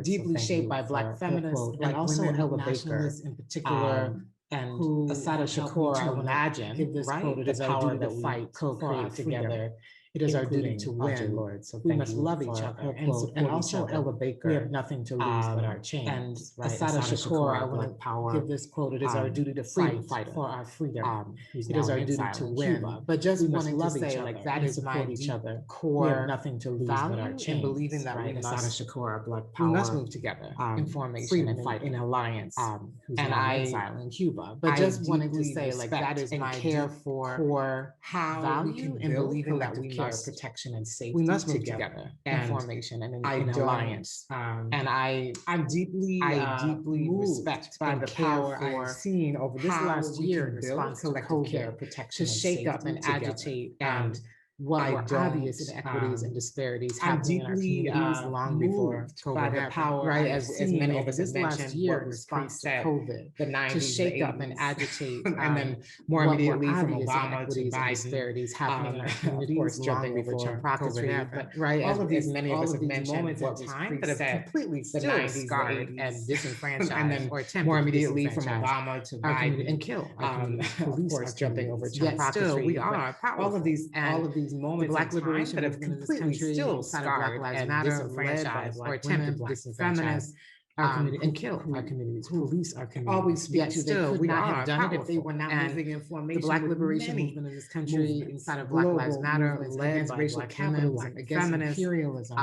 Speaker 7: deeply shaped by Black feminists, Black women, nationalists in particular. And Asada Shakur, I want to give this quote: "It is our duty to fight, co-create together. It is our duty to win. So we must love each other and support each other. Ella Baker, we have nothing to lose but our chains." And Asada Shakur, I want to give this quote: "It is our duty to fight for our freedom. It is our duty to win." But just wanting to say, like, that is my core. We have nothing to lose but our chains. And believing that we must, Asada Shakur, Black Power, we must move together in formation and fight in alliance. And I exile in Cuba. But just wanting to say, like, that is my care for core value and believing that we must protection and safety. We must move together in formation and in alliance. And I'm deeply respect by the power I've seen over this last year in response to COVID to shake up and agitate and what were obvious inequities and disparities happening in our communities long before COVID by the power, right? As many of us have mentioned, what response to COVID, the 90s, to shake up and agitate, and then more immediately from Obama to Biden, disparities happening in our communities, of course, jumping over Trump COVID, but right, all of these, many of us have mentioned, what was time that have completely the 90s, scarred and disenfranchised, and then more immediately from Obama to Biden and kill our community, of course, jumping over Trump. Yet still, we are powerful. All of these moments, the Black liberation that have completely still scarred and disenfranchised or attempted disenfranchised our community and kill our communities, police our communities. Always speak to they could not have done it if they were not moving in formation. The Black liberation movement in this country, inside of Black Lives Matter, led by racial capitalism, against imperialism.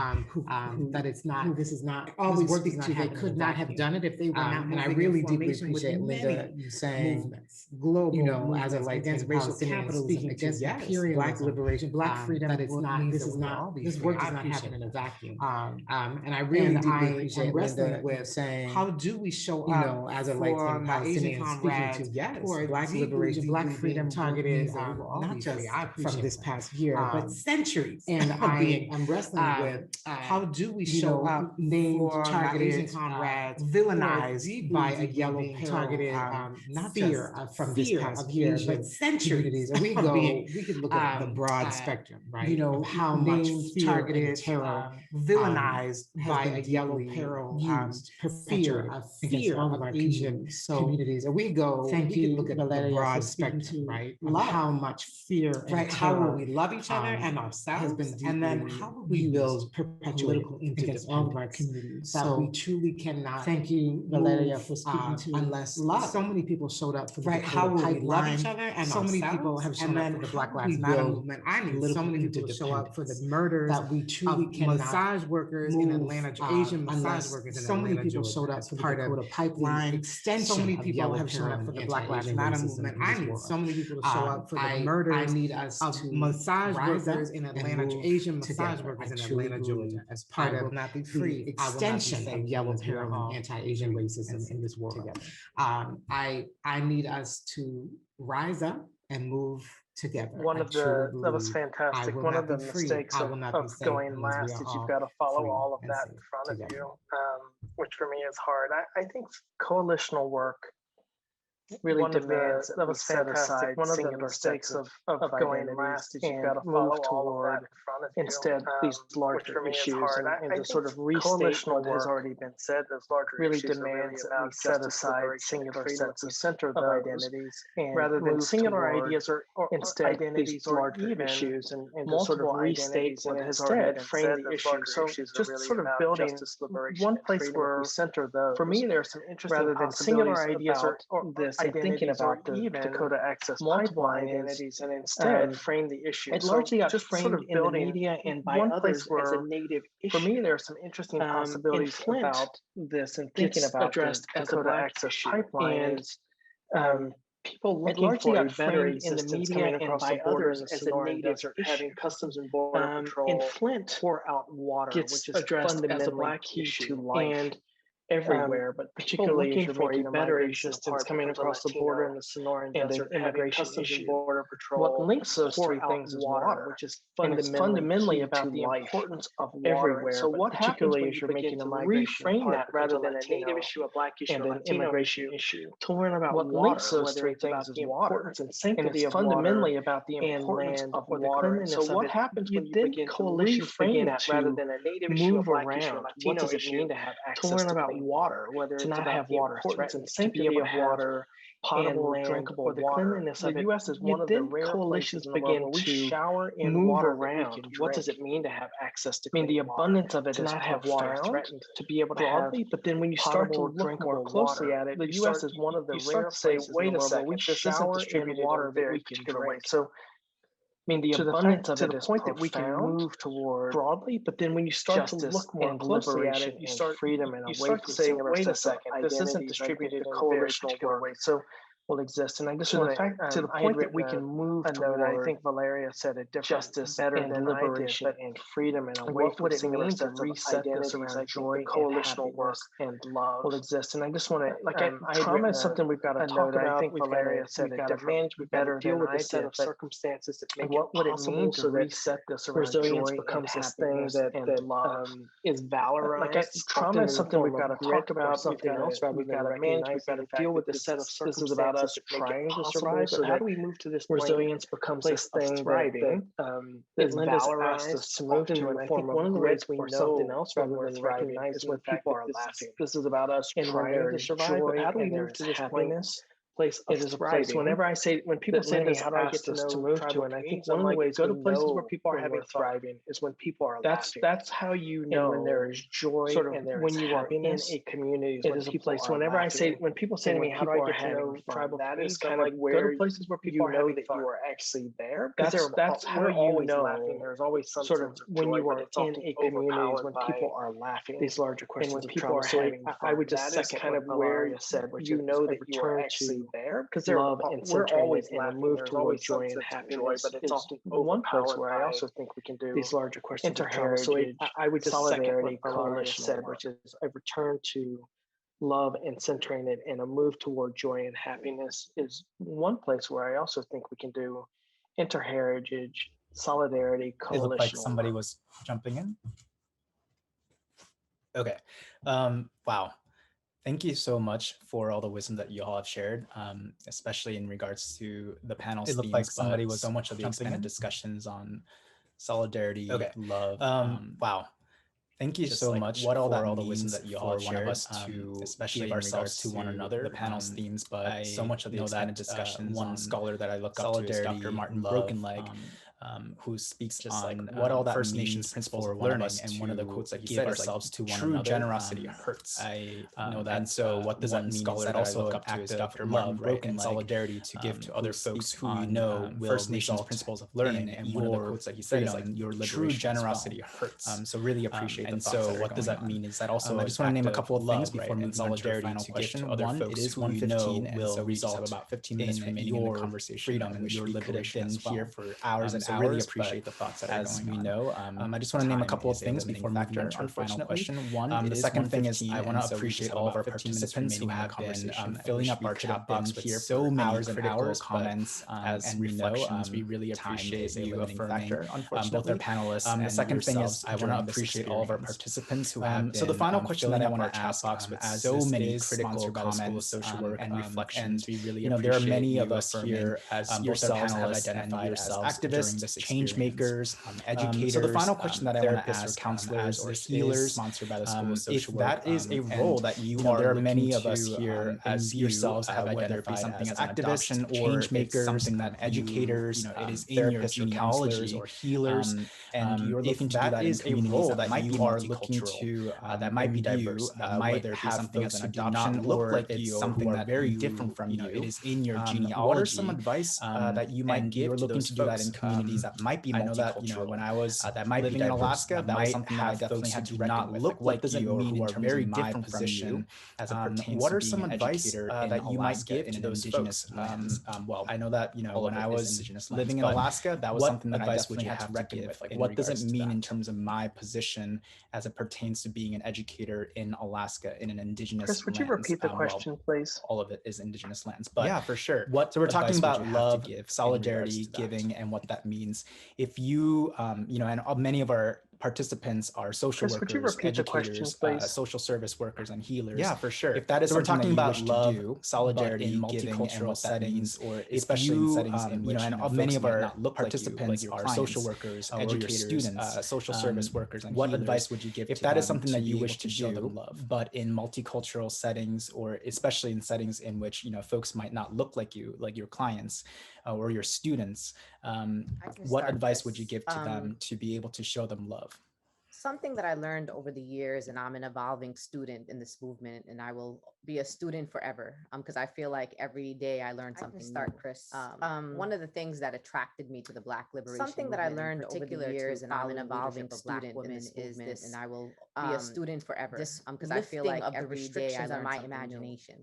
Speaker 7: That it's not. This is not. Always speak to they could not have done it if they were not. And I really deeply appreciate Linda you saying global, you know, as a like against racial capitalism, against imperialism, Black liberation, Black freedom. That it's not. This is not. This work does not happen in a vacuum. And I really deeply appreciate Linda with saying, how do we show up, you know, as a like Palestinian speaking to Black liberation, Black freedom targeted, not just from this past year, but centuries. And I'm wrestling with how do we show up named targeted Asian comrades, villainized by a yellow targeted, not fear from this past year, but centuries. And we could look at the broad spectrum, right? You know, how much fear and terror, villainized by a yellow peril used. Fear against all of our Asian communities. And we could look at the broad spectrum, right? How much fear and how will we love each other and ourselves, and then how will we build perpetuate against all of our communities that we truly cannot. Thank you, Valeria, for speaking to unless love. So many people showed up for the how will we love each other, and so many people have shown up for the Black Lives Matter movement. I mean, so many people show up for the murders that we truly cannot. Massage workers in Atlanta, Asian massage workers in Atlanta, people showed up for the Dakota pipeline extension. So many people have shown up for the Black Lives Matter movement. I need so many people to show up for the murders of massage workers in Atlanta, Asian massage workers in Atlanta, Georgia, as part of the extension of yellow peril and anti-Asian racism in this world. I need us to rise up and move together.
Speaker 9: That was fantastic. One of the mistakes of going last is you've got to follow all of that in front of you, which for me is hard. I think coalitional work really demands that we set aside singular mistakes of going last is you've got to move toward instead these larger issues and to sort of restate what has already been said. Those larger really demands that we set aside singular sets of center of identities and rather than singular ideas or instead these larger issues and to sort of restate what has already been frame the issue. So just sort of building one place where we center those. For me, there's some interesting rather than singular ideas or this. And thinking about the Dakota Access Pipeline identities and instead frame the issue. It largely got just framed sort of in the media and by others as a native issue. For me, there are some interesting possibilities about this and thinking about addressed the Dakota Access Pipeline and people looking for a better existence coming across the border as a native having Customs and Border Patrol in Flint pour out water, which is addressed as a Black issue to life. And everywhere, but particularly if you're making a better existence coming across the border in the Sonoran Desert, immigration issue. Border Patrol. What links those three things is water, which is fundamentally about the importance of water everywhere. So what particularly if you're making a migration reframe that rather than a native issue, a Black issue, and an immigration issue, to learn about what links those three things is water and sanctity of fundamentally about the importance of water. So what happens when you begin to reframe that rather than a native issue, a Black issue, a Latino issue, to learn about water, whether to not have water threatened, to be able to have water, potable, drinkable water. The U.S. is one of the rare coalitions begin to shower in move around. What does it mean to have access to clean water? The abundance of it to not have water threatened, to be able to broadly, but then when you start to look more closely at it, the U.S. is one of the rare places. Wait a second, we shower in water that we can drink. So the abundance of it is point that we can move toward broadly, but then when you start to look more closely at it, you start freedom and away from singular. Wait a second, this isn't distributed in a coalitional way. So will exist, and I just want to the point that we can move toward. I think Valeria said it differently. Justice better than liberation and freedom and away from singular sets of identities around joy, coalitional work, and love will exist. And I just want to trauma is something we've got to talk about. I think Valeria said it differently. We've got to deal with the set of circumstances that make it possible to reset this around resilience becomes this thing that love is valorized. Trauma is something we've got to talk about. Something else we've got to manage. We've got to deal with the set of circumstances about us trying to survive. So how do we move to this resilience becomes this thing thriving that Linda's asked us to move to? And I think one of the ways we know something else rather than recognize is when people are laughing. This is about us trying to survive. But how do we move to this happiness? Place it is a place. Whenever I say, when people say to me, how do I get to move to? And I think one of the ways go to places where people are having thriving is when people are laughing. That's how you know when there is joy and there is happiness in a community. It is a place. Whenever I say, when people say to me, how do I get to know tribal? That is kind of where go to places where people are having fun. You are actually there. That's how you know. There's always some sort of when you are in a community when people are laughing. These larger questions when people are having fun. I would just second kind of where you said, you know that you are actually there because love and we're always in a move towards joy and happiness, but it's often one place where I also think we can do these larger questions. Interheritage, I would solidarity, coalition said, which is a return to love and centering it, and a move toward joy and happiness is one place where I also think we can do interheritage, solidarity, coalition.
Speaker 2: It looked like somebody was jumping in. Okay. Wow. Thank you so much for all the wisdom that you all have shared, especially in regards to the panel's themes. It looked like somebody was so much of the expanded discussions on solidarity, love. Wow. Thank you so much for all the wisdom that you all have shared, especially in regards to one another, the panel's themes, but so much of the expanded discussions. One scholar that I look up to is Dr. Martin Brokenleg. who speaks just on what all that First Nations principles of learning, and one of the quotes that he said ourselves to one another. True generosity hurts. I know that. And so what does that mean? Is that also look up to is Dr. Martin Broken, and solidarity to give to other folks who you know First Nations principles of learning, and one of the quotes that he said is like your true generosity hurts. So really appreciate and so what does that mean? Is that also I just want to name a couple of things before moving on to our final question. One, it is 1:15, and so we just have about 15 minutes remaining in the conversation. Freedom, and you're limited in here for hours and hours. Really appreciate the thoughts that are going on. As we know, I just want to name a couple of things before moving on to our final question. One, the second thing is I want to appreciate all of our participants who have been filling up our chat box with so many hours and hours comments and reflections. We really appreciate you affirming both our panelists. The second thing is I want to appreciate all of our participants who have been so the final question that I want to ask with so many critical comments, social work, and reflections. We really there are many of us here as yourselves have identified as activists, change makers, educators. So the final question that I want to ask, counselors or healers, sponsored by the School of Social Work, if that is a role that you are, there are many of us here as yourselves have identified something as activists, change makers, something that educators, it is in your genealogy or healers, and you're looking to do that is a role that you are looking to that might be diverse, that might have something as an adoption look like you, something that very different from you. It is in your genealogy. What are some advice that you might give? You're looking to do that in communities that might be multicultural. I know that when I was that might living in Alaska, that was something that I definitely had to not look like you, or who are very different from you as it pertains. What are some advice that you might give to those Indigenous lands? Well, I know that when I was living in Alaska, that was something that I definitely had to reckon with. Like, what does it mean in terms of my position as it pertains to being an educator in Alaska in an Indigenous
Speaker 9: Chris, would you repeat the question, please?
Speaker 2: All of it is Indigenous lands, but yeah, for sure. So we're talking about love, solidarity, giving, and what that means. If you, and many of our participants are social workers, educators, social service workers, and healers. Yeah, for sure. If that is something that you wish to do, solidarity, in multicultural settings, or especially in settings in which and many of our participants are social workers, educators, students, social service workers, and what advice would you give if that is something that you wish to do, but in multicultural settings, or especially in settings in which folks might not look like you, like your clients or your students? What advice would you give to them to be able to show them love?
Speaker 8: Something that I learned over the years, and I'm an evolving student in this movement, and I will be a student forever, because I feel like every day I learn something new. Chris. One of the things that attracted me to the Black liberation something that I learned over the years, and I'm an evolving student in this movement, and I will be a student forever. Because I feel like every day I learn my imagination.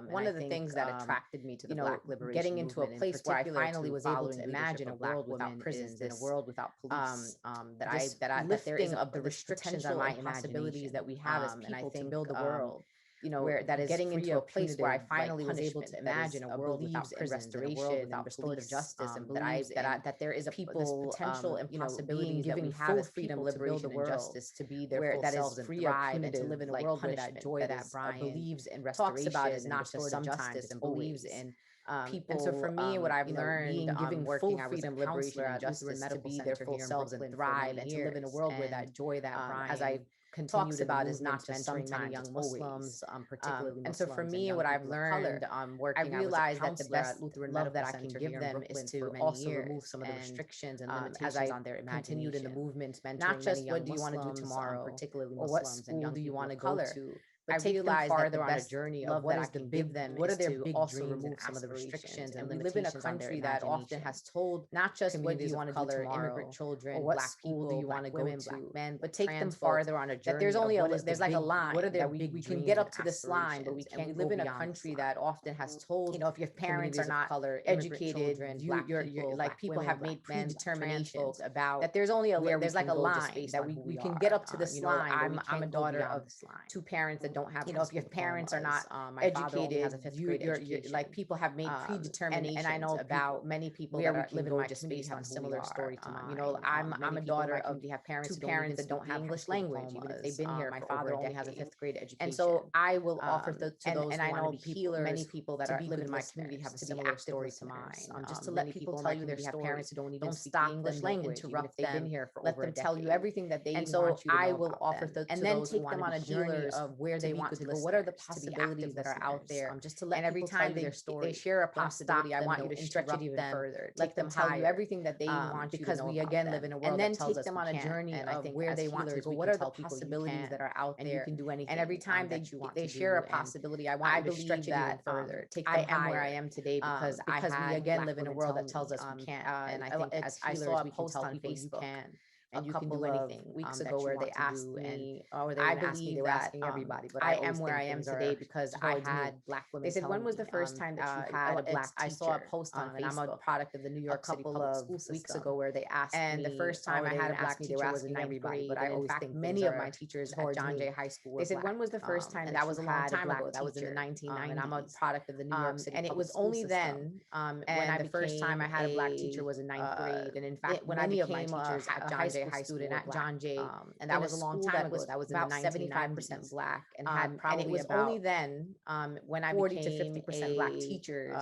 Speaker 8: One of the things that attracted me to the Black liberation getting into a place where I finally was able to imagine a world without prisons, in a world without police. That there is of the restrictions on my possibilities that we have as people to build a world, where that is getting into a place where I finally was able to imagine a world without prisons, a world without restorative justice, and that there is this potential and possibilities that we have as freedom, liberation, and justice to be their full selves and thrive, and to live in a world where that joy that believes in restoration talks about is not just sometimes, and believes in people. And so for me, what I've learned giving working, I was a counselor at Lutheran Medical Center, be their full selves and thrive, and to live in a world where that joy, that as I talks about, is not just sometimes young Muslims, particularly Muslims. And so for me, what I've learned working, I realized that the best love that I can give them is to also remove some of the restrictions and limitations on their imagination. Continued in the movement, not just what do you want to do tomorrow, particularly Muslims, or what school do you want to go to, but take them farther on a journey of what is the big, what are their big dreams, remove some of the restrictions. And we live in a country that often has told not just what do you want to do tomorrow, immigrant children, or what Black school do you want to go to, Black men, but take them farther on a journey. That there's only there's like a line. What are their big we can get up to this line, but we can't live in a country that often has told, if your parents are not color, educated, you're like people have made predeterminations about that. There's only there's like a line that we can get up to this line. I'm a daughter of two parents that don't have, if your parents are not educated, you're like people have made predeterminations, and I know about many people that live in my community have a similar story to mine. I'm a daughter of two parents that don't have English language, even if they've been here. My father only has a 5th grade education, and so I will offer to those, and I know healers, many people that live in my community have a similar story to mine. Just to let people tell you their story. Parents who don't even speak English language, interrupt them, let them tell you everything that they want you to know. I will offer and then take them on a journey of where they they want to go, what are the possibilities that are out there, just to let and every time they share a possibility, I want you to stretch it even further, let them tell you everything that they want you to know, because we again live in a world that tells us we can't, and then take them on a journey of where they want to go, what are the possibilities that are out there, and you can do anything, and every time they share a possibility, I want you to stretch it even further, take them higher. I am where I am today because we again live in a world that tells us we can't, and I think as healers we can tell people you can. And you can do anything. Weeks ago, where they asked me, or they didn't ask me, they were asking everybody. But I am where I am today because I had Black women. They said, "When was the first time that you had a Black teacher?" I saw a post on Facebook. And I'm a product of the New York City public school system. Weeks ago, where they asked me, and the first time I had a Black teacher was in ninth grade. But I always think many of my teachers at John Jay High School. They said, "When was the first time?" And that was a long time ago. That was in the 1990s. And I'm a product of the New York City. And it was only then, when the first time I had a Black teacher was in ninth grade. And in fact, when I became a John Jay High student at John Jay, and that was a long time ago. That was about 75% Black, and had probably, and it was only then when I 40 to 50% Black teachers.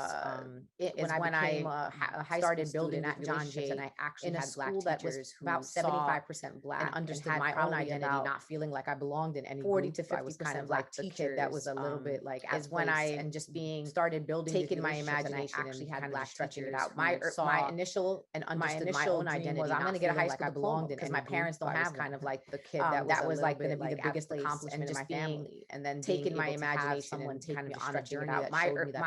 Speaker 8: When I started building at John Jay, and I actually had Black teachers who about 75% Black and understood my own identity, not feeling like I belonged in any 40 to 50% Black the kid that was a little bit like as when I and just being started building, taking my imagination and actually had Black stretching it out. My initial and understood my own identity was I'm going to get a high school diploma because my parents don't have kind of like the kid that was like going to be the biggest accomplishment in my family, and then taking my imagination someone take me on a journey that showed me that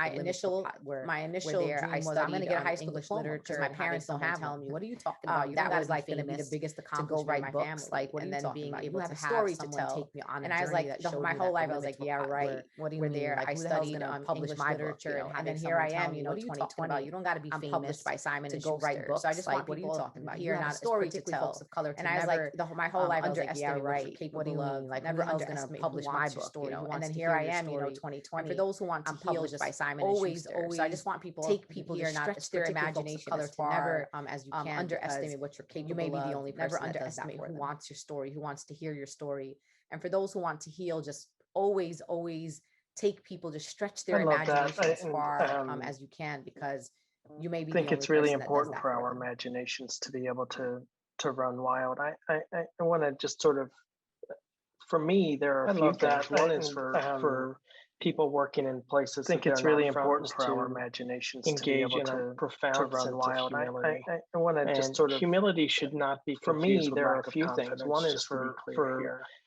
Speaker 8: my initial dream was I'm going to get a high school diploma because my parents don't have telling me what are you talking about, that was like going to be the biggest accomplishment to go write books, like what are you talking about, you have a story to tell, take me on, and I was like my whole life I was like yeah right, what do you mean, I studied published literature, and then here I am, 2020, you don't got to be famous, published by Simon to go write books, so I just want people here not a story to tell, and I was like my whole life I was like yeah right, what do you mean, like never else going to publish my book, and then here I am, 2020, for those who want to heal just by Simon always so I just want people take people here, not stretch their imagination as far never as you can, underestimate what you're capable of. You may be the only person never underestimate who wants your story, who wants to hear your story, and for those who want to heal, just always take people, just stretch their imagination as far as you can, because you may be. I think
Speaker 9: it's really important for our imaginations to be able to run wild. I want to just sort of, for me, there are a few things. One is for people working in places. I think it's really important for our imaginations to be able to profound run wild. I want to just sort of, humility should not be confused. For me, there are a few things. One is for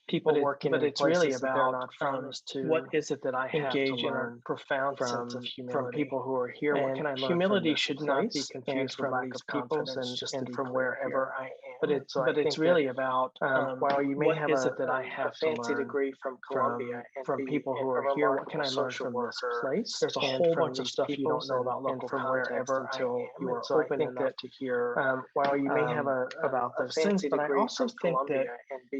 Speaker 9: people working in places really about, that they're not from, to what is it that I have engage to learn in a profound sense of humility from people who are here. What can I learn? Humility should not be confused from these peoples and from wherever I am. But it's really about while you may have a fancy degree from Columbia from people who are here, what can I learn from this place? There's a whole bunch of stuff you don't know about local from wherever until you are open enough to hear. While you may have about those things, but I also think that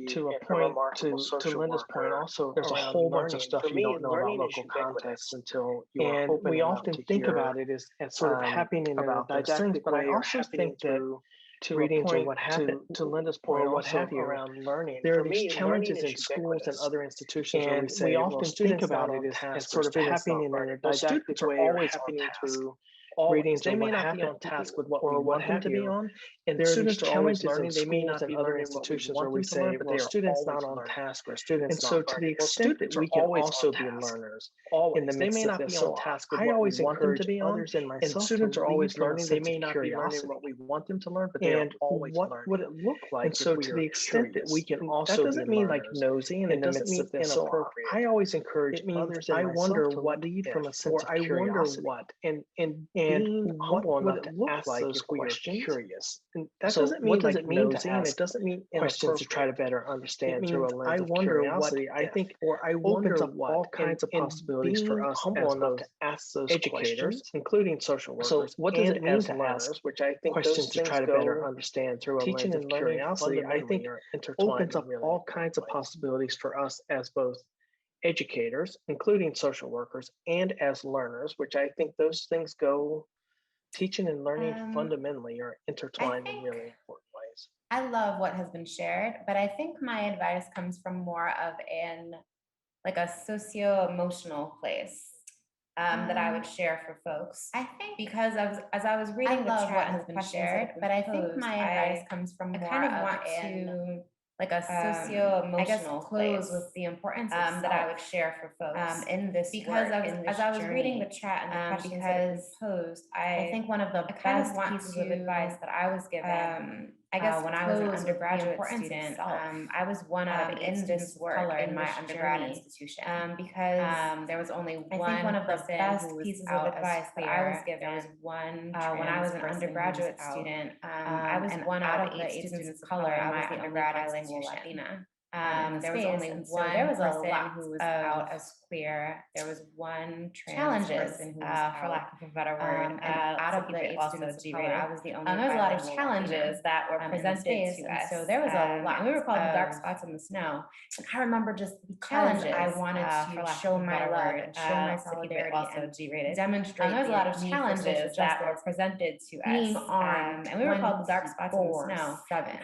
Speaker 9: to a point, to Linda's point, also there's a whole bunch of stuff you don't know about local contexts until you are open enough to hear. And we often think about it as sort of happening in a didactic way, but I also think that to readings or what happened, to Linda's point, what have you, around learning. There are these challenges in schools and other institutions where we often think about it as sort of happening in a didactic way, always happening through readings. They may not be on task with what we want them to be on. And there are these challenges in schools and other institutions where we say, well, students not on task or students. And so to the extent that we can also be learners in the midst of this, so I always want them to be on, and students are always learning. They may not be learning what we want them to learn, but they are always learning. What would it look like? And so to the extent that we can also, that doesn't mean like nosy and in the midst of this. So I always encourage others. I wonder what lead from a sense of curiosity. And what would it look like if we are curious? And that doesn't mean like nosy, and it doesn't mean questions to try to better understand through a lens of curiosity. I think, or I wonder what all kinds of possibilities for us humble enough to ask those educators, including social workers. So what does it mean to ask, which I think questions to try to better understand through a lens of curiosity? I think opens up all kinds of possibilities for us as both educators, including social workers, and as learners, which I think those things go, teaching and learning fundamentally are intertwined in really important ways.
Speaker 6: I love what has been shared, but I think my advice comes from more of a socio-emotional place that I would share for folks. I think because as I was reading the chat has been shared, but I think my advice comes from more of like a socio-emotional place with the importance of that I would share for folks in this because work, as I was reading the chat and the questions that have been posed, I think one of the best pieces of advice that I was given, I guess when I was an undergraduate student, I was one out of 8 students of color in my undergrad institution because there was only one. I think one of the best pieces of advice that I was given was one when I was an undergraduate student. I was one out of 8 students of color in my undergrad bilingual Latina. There was only one so there was person who was out as queer. There was one trans person who was out, for lack of a better word, and out of the 8 students of color, I was the only. There was a lot of challenges that were presented to us. So there was a lot. And we were called the dark spots in the snow. And I remember just the challenges I wanted to show my love and show my solidarity, also G-rated, demonstrate. There was a lot of challenges that were presented to us. Being armed, and we were called the dark spots in the snow.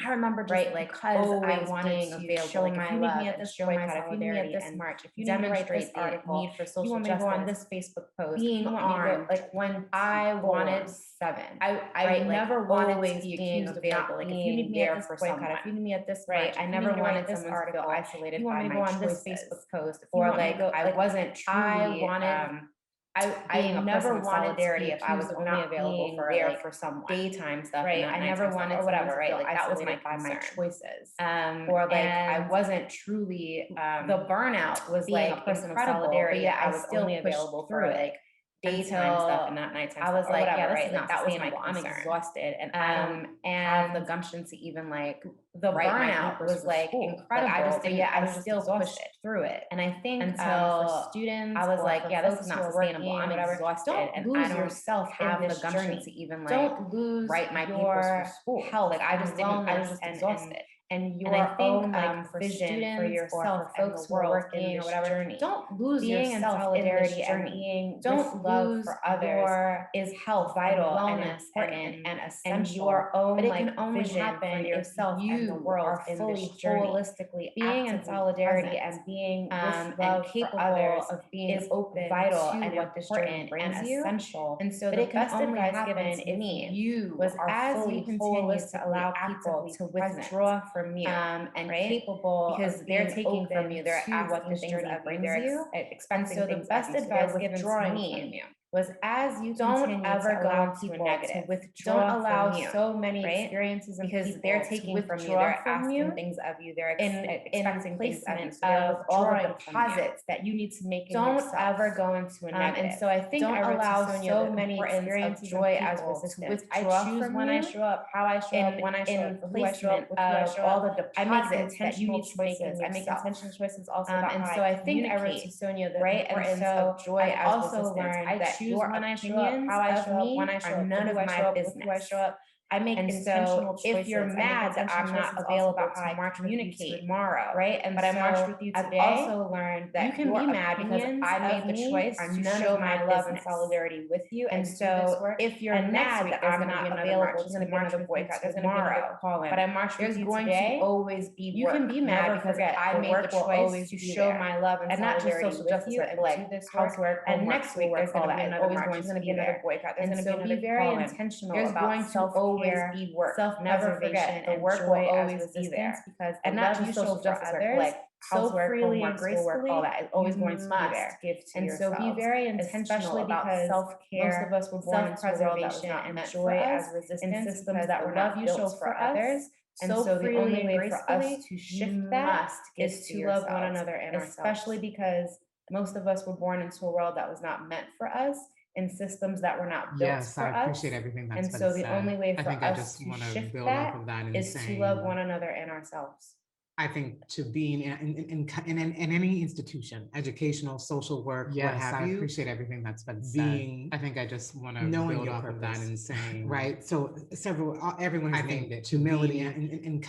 Speaker 6: I remember just because I wanted to show my love and show my solidarity at this march. If you demonstrate this article, need for social justice, you want me to go on this Facebook post. Being armed, like when I wanted 7, I never wanted to be accused of not like if you need me at this boycott, if you need me at this march, I never wanted this article isolated. You want me to go on this Facebook post, or like I wasn't truly. I wanted. I never wanted solidarity if I was only available for there like for someone daytime stuff, right? I never wanted or whatever, right? Like that was my choices, or like I wasn't truly. The burnout was like a person of solidarity. Yeah, I was still only available for like daytime stuff and not nighttime. I was like, whatever, yeah, right? Like that was my concern. I'm exhausted, and I don't have the gumption to even like the burnout was like incredible. Like, I just didn't. Yeah, I was still pushed through it, and I think until for students, I was like, yeah, this is not sustainable. I'm exhausted, and I don't yourself have the gumption to even like don't lose write my papers for school. Health, like I just didn't. I was just exhausted. And your own like for vision for yourself and the world working or whatever journey. Don't lose being yourself in solidarity and being don't lose for others is health, vital, and wellness, and essential. And your own but it can only happen for yourself you and the world are fully holistically being in solidarity present, and being with love and capable for others of being is open, vital, and what this journey brings you. Essential. And so the best advice given to me you was as you continue to allow people to withdraw from you and capable because they're taking from you, they're asking what this journey brings you, expecting so the best advice given to me was as you don't ever allow people to withdraw don't allow from you, so many experiences and because they're taking from you, they're asking things of you, they're expecting things of you, so of all the deposits that you need to make in yourself. Don't ever go into a negative. And so I think don't I allow so many experiences of joy as resistance. I choose when I show up, how I show up, when I show up, who I show up, with who I show up. All the deposits I make intentional choices. I make intentional choices also about and so I think I wrote to Sonia the importance of joy as also learned that choose when I show up, how I show up, when I show up, none of my business. Who I show up. I make intentional choices. If you're mad that I'm not available to march communicate tomorrow, right? And but I marched with you today. I've also learned that you can be mad because I made the choice to show my love and solidarity with you. And so if you're mad that I'm not available to march with you tomorrow, but I marched with you today, always be you can be mad because I made the choice to show my love and solidarity with you and like do this housework. And next week there's going to be another march. There's going to be another boycott. There's going to be very intentional about self-care. Be work. Never forget the work will always be there because and not just social justice work, like housework, homework, schoolwork, all that is always going to be there. Give to and yourselves. So be very intentional about self-care. Most of us were born into a world that was not meant joy as resistance in systems that were not built for others. And so the only way for us to shift that is to love one another and especially because most of us were born into a world that was not meant for us. In systems that were not built
Speaker 7: yes,
Speaker 6: for us.
Speaker 7: I appreciate everything that's
Speaker 6: and
Speaker 7: been
Speaker 6: so
Speaker 7: said.
Speaker 6: the only way for
Speaker 7: I
Speaker 6: us to shift that is to love one another and ourselves.
Speaker 7: I think to being in any institution, educational, social work, yes, what have you. I appreciate everything that's been said. I think I just want to build off of that and saying, right? So everyone has named it. Humility in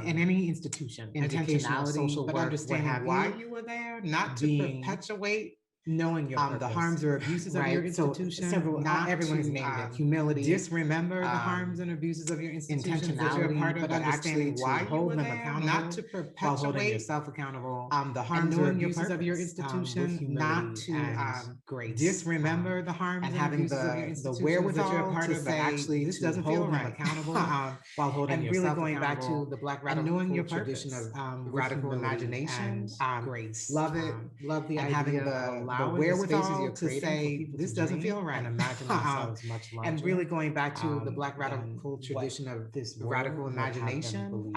Speaker 7: any institution, educational, social work, understanding why you were there, not to perpetuate knowing your purpose, the harms or abuses of your institution, so not everyone's named it. Humility, disremember the harms and abuses of your institution that you're a part of, but understanding why you hold them accountable, not to perpetuate, while holding yourself accountable. The harms or abuses of your institution, not to grace, disremember the harms and abuses of your institution, the wherewithal that you're a part of, but actually this doesn't feel right. Accountable, while holding and yourself really going back to the Black radical and knowing your tradition of radical imagination, grace. Love it. Love the idea having the wherewithal to say this doesn't feel right and imagine themselves much larger. And really going back to the Black radical tradition of this radical imagination.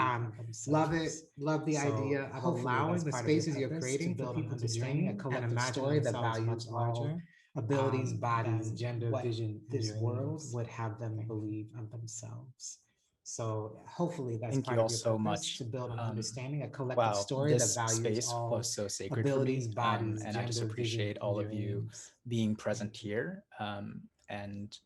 Speaker 7: Love it. Love the idea of allowing the spaces you're creating for people to dream a collective story that values larger abilities, bodies, gender, vision, this world would have them believe of themselves. So hopefully that's
Speaker 2: Thank
Speaker 7: part
Speaker 2: you
Speaker 7: of
Speaker 2: all
Speaker 7: your
Speaker 2: so
Speaker 7: purpose,
Speaker 2: much.
Speaker 7: to build an understanding, a collective
Speaker 2: Wow,
Speaker 7: story that
Speaker 2: this
Speaker 7: values
Speaker 2: space
Speaker 7: all
Speaker 2: was so sacred
Speaker 7: abilities,
Speaker 2: for me,
Speaker 7: bodies,
Speaker 2: and I just
Speaker 7: gender,
Speaker 2: appreciate
Speaker 7: vision,
Speaker 2: all of you
Speaker 7: dreams.
Speaker 2: being present here and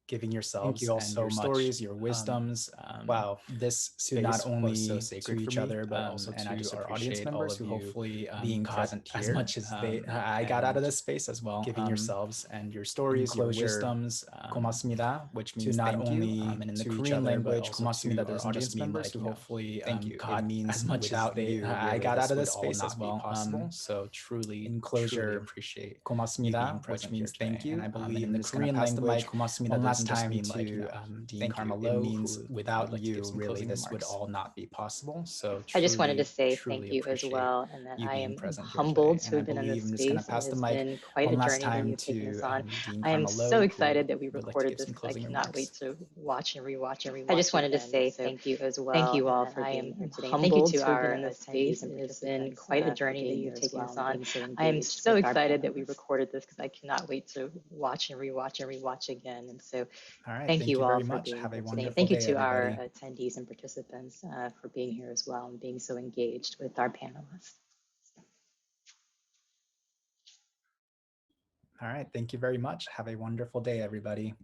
Speaker 2: giving yourselves
Speaker 3: all
Speaker 2: and
Speaker 3: so
Speaker 2: your
Speaker 3: much.
Speaker 2: stories, your wisdoms.
Speaker 3: Wow,
Speaker 2: this
Speaker 3: to not
Speaker 2: space
Speaker 3: only
Speaker 2: was so
Speaker 3: to
Speaker 2: sacred
Speaker 3: each
Speaker 2: for me,
Speaker 3: other, but also
Speaker 2: and
Speaker 3: to
Speaker 2: I just
Speaker 3: our audience
Speaker 2: appreciate all
Speaker 3: members
Speaker 2: of
Speaker 3: who
Speaker 2: you
Speaker 3: hopefully
Speaker 2: being
Speaker 3: got
Speaker 2: present here
Speaker 3: as much as I got out of this space as well.
Speaker 2: giving yourselves and your stories, your wisdoms.
Speaker 3: 고맙습니다,
Speaker 2: which
Speaker 3: to
Speaker 2: means
Speaker 3: not
Speaker 2: thank
Speaker 3: only
Speaker 2: you. And in the
Speaker 3: to each
Speaker 2: Korean
Speaker 3: other, but
Speaker 2: language,
Speaker 3: also
Speaker 2: 고맙습니다
Speaker 3: to
Speaker 2: doesn't
Speaker 3: our
Speaker 2: just
Speaker 3: audience
Speaker 2: mean
Speaker 3: members
Speaker 2: like,
Speaker 3: who
Speaker 2: you know,
Speaker 3: hopefully
Speaker 2: thank you.
Speaker 3: got
Speaker 2: It means
Speaker 3: as much
Speaker 2: without
Speaker 3: as
Speaker 2: you,
Speaker 3: I
Speaker 2: really,
Speaker 3: got
Speaker 2: this
Speaker 3: out of
Speaker 2: would
Speaker 3: this
Speaker 2: all
Speaker 3: space
Speaker 2: not
Speaker 3: as
Speaker 2: be
Speaker 3: well.
Speaker 2: possible. So truly,
Speaker 3: In
Speaker 2: truly
Speaker 3: closure,
Speaker 2: appreciate you
Speaker 3: 고맙습니다,
Speaker 2: being
Speaker 3: which
Speaker 2: present
Speaker 3: means
Speaker 2: here
Speaker 3: thank
Speaker 2: today.
Speaker 3: you.
Speaker 2: And I believe
Speaker 3: in
Speaker 2: I'm
Speaker 3: the
Speaker 2: just going
Speaker 3: Korean
Speaker 2: to pass the
Speaker 3: language,
Speaker 2: mic
Speaker 3: 고맙습니다
Speaker 2: one last
Speaker 3: doesn't just
Speaker 2: time
Speaker 3: mean
Speaker 2: to
Speaker 3: like, you know,
Speaker 2: Dean
Speaker 3: thank you. It
Speaker 2: Carmelo,
Speaker 3: means
Speaker 2: who
Speaker 3: without
Speaker 2: would like to give
Speaker 3: you,
Speaker 2: some
Speaker 3: really,
Speaker 2: closing
Speaker 3: this would
Speaker 2: remarks.
Speaker 3: all not be possible. So
Speaker 1: I just wanted to say
Speaker 2: truly
Speaker 1: thank you as
Speaker 2: appreciate
Speaker 1: well, and that
Speaker 2: you
Speaker 1: I
Speaker 2: being
Speaker 1: am
Speaker 2: present here
Speaker 1: humbled
Speaker 2: today.
Speaker 1: to
Speaker 2: And I
Speaker 1: have been in
Speaker 2: believe
Speaker 1: this
Speaker 2: I'm just going to
Speaker 1: space, and
Speaker 2: pass
Speaker 1: it
Speaker 2: the
Speaker 1: has
Speaker 2: mic
Speaker 1: been quite
Speaker 2: one
Speaker 1: a
Speaker 2: last
Speaker 1: journey that
Speaker 2: time
Speaker 1: you've taken us
Speaker 2: to
Speaker 1: on.
Speaker 2: Dean
Speaker 1: I am
Speaker 2: Carmelo,
Speaker 1: so
Speaker 2: who
Speaker 1: excited that we
Speaker 2: would like to
Speaker 1: recorded
Speaker 2: give
Speaker 1: this
Speaker 2: some
Speaker 1: because I
Speaker 2: closing
Speaker 1: cannot
Speaker 2: remarks.
Speaker 1: wait to watch and rewatch and rewatch. I just wanted to say thank you as well. Thank you all for being here today. Thank you to our in this space. It has been quite a journey that you've taken us on. I am so excited that we recorded this because I cannot wait to watch and rewatch again. And so
Speaker 2: All right,
Speaker 1: thank you all
Speaker 2: very
Speaker 1: for
Speaker 2: much.
Speaker 1: being
Speaker 2: Have a
Speaker 1: here today.
Speaker 2: wonderful
Speaker 1: Thank you
Speaker 2: day,
Speaker 1: to our
Speaker 2: everybody.
Speaker 1: attendees and participants for being here as well and being so engaged with our panelists.
Speaker 2: All right, thank you very much. Have a wonderful day, everybody.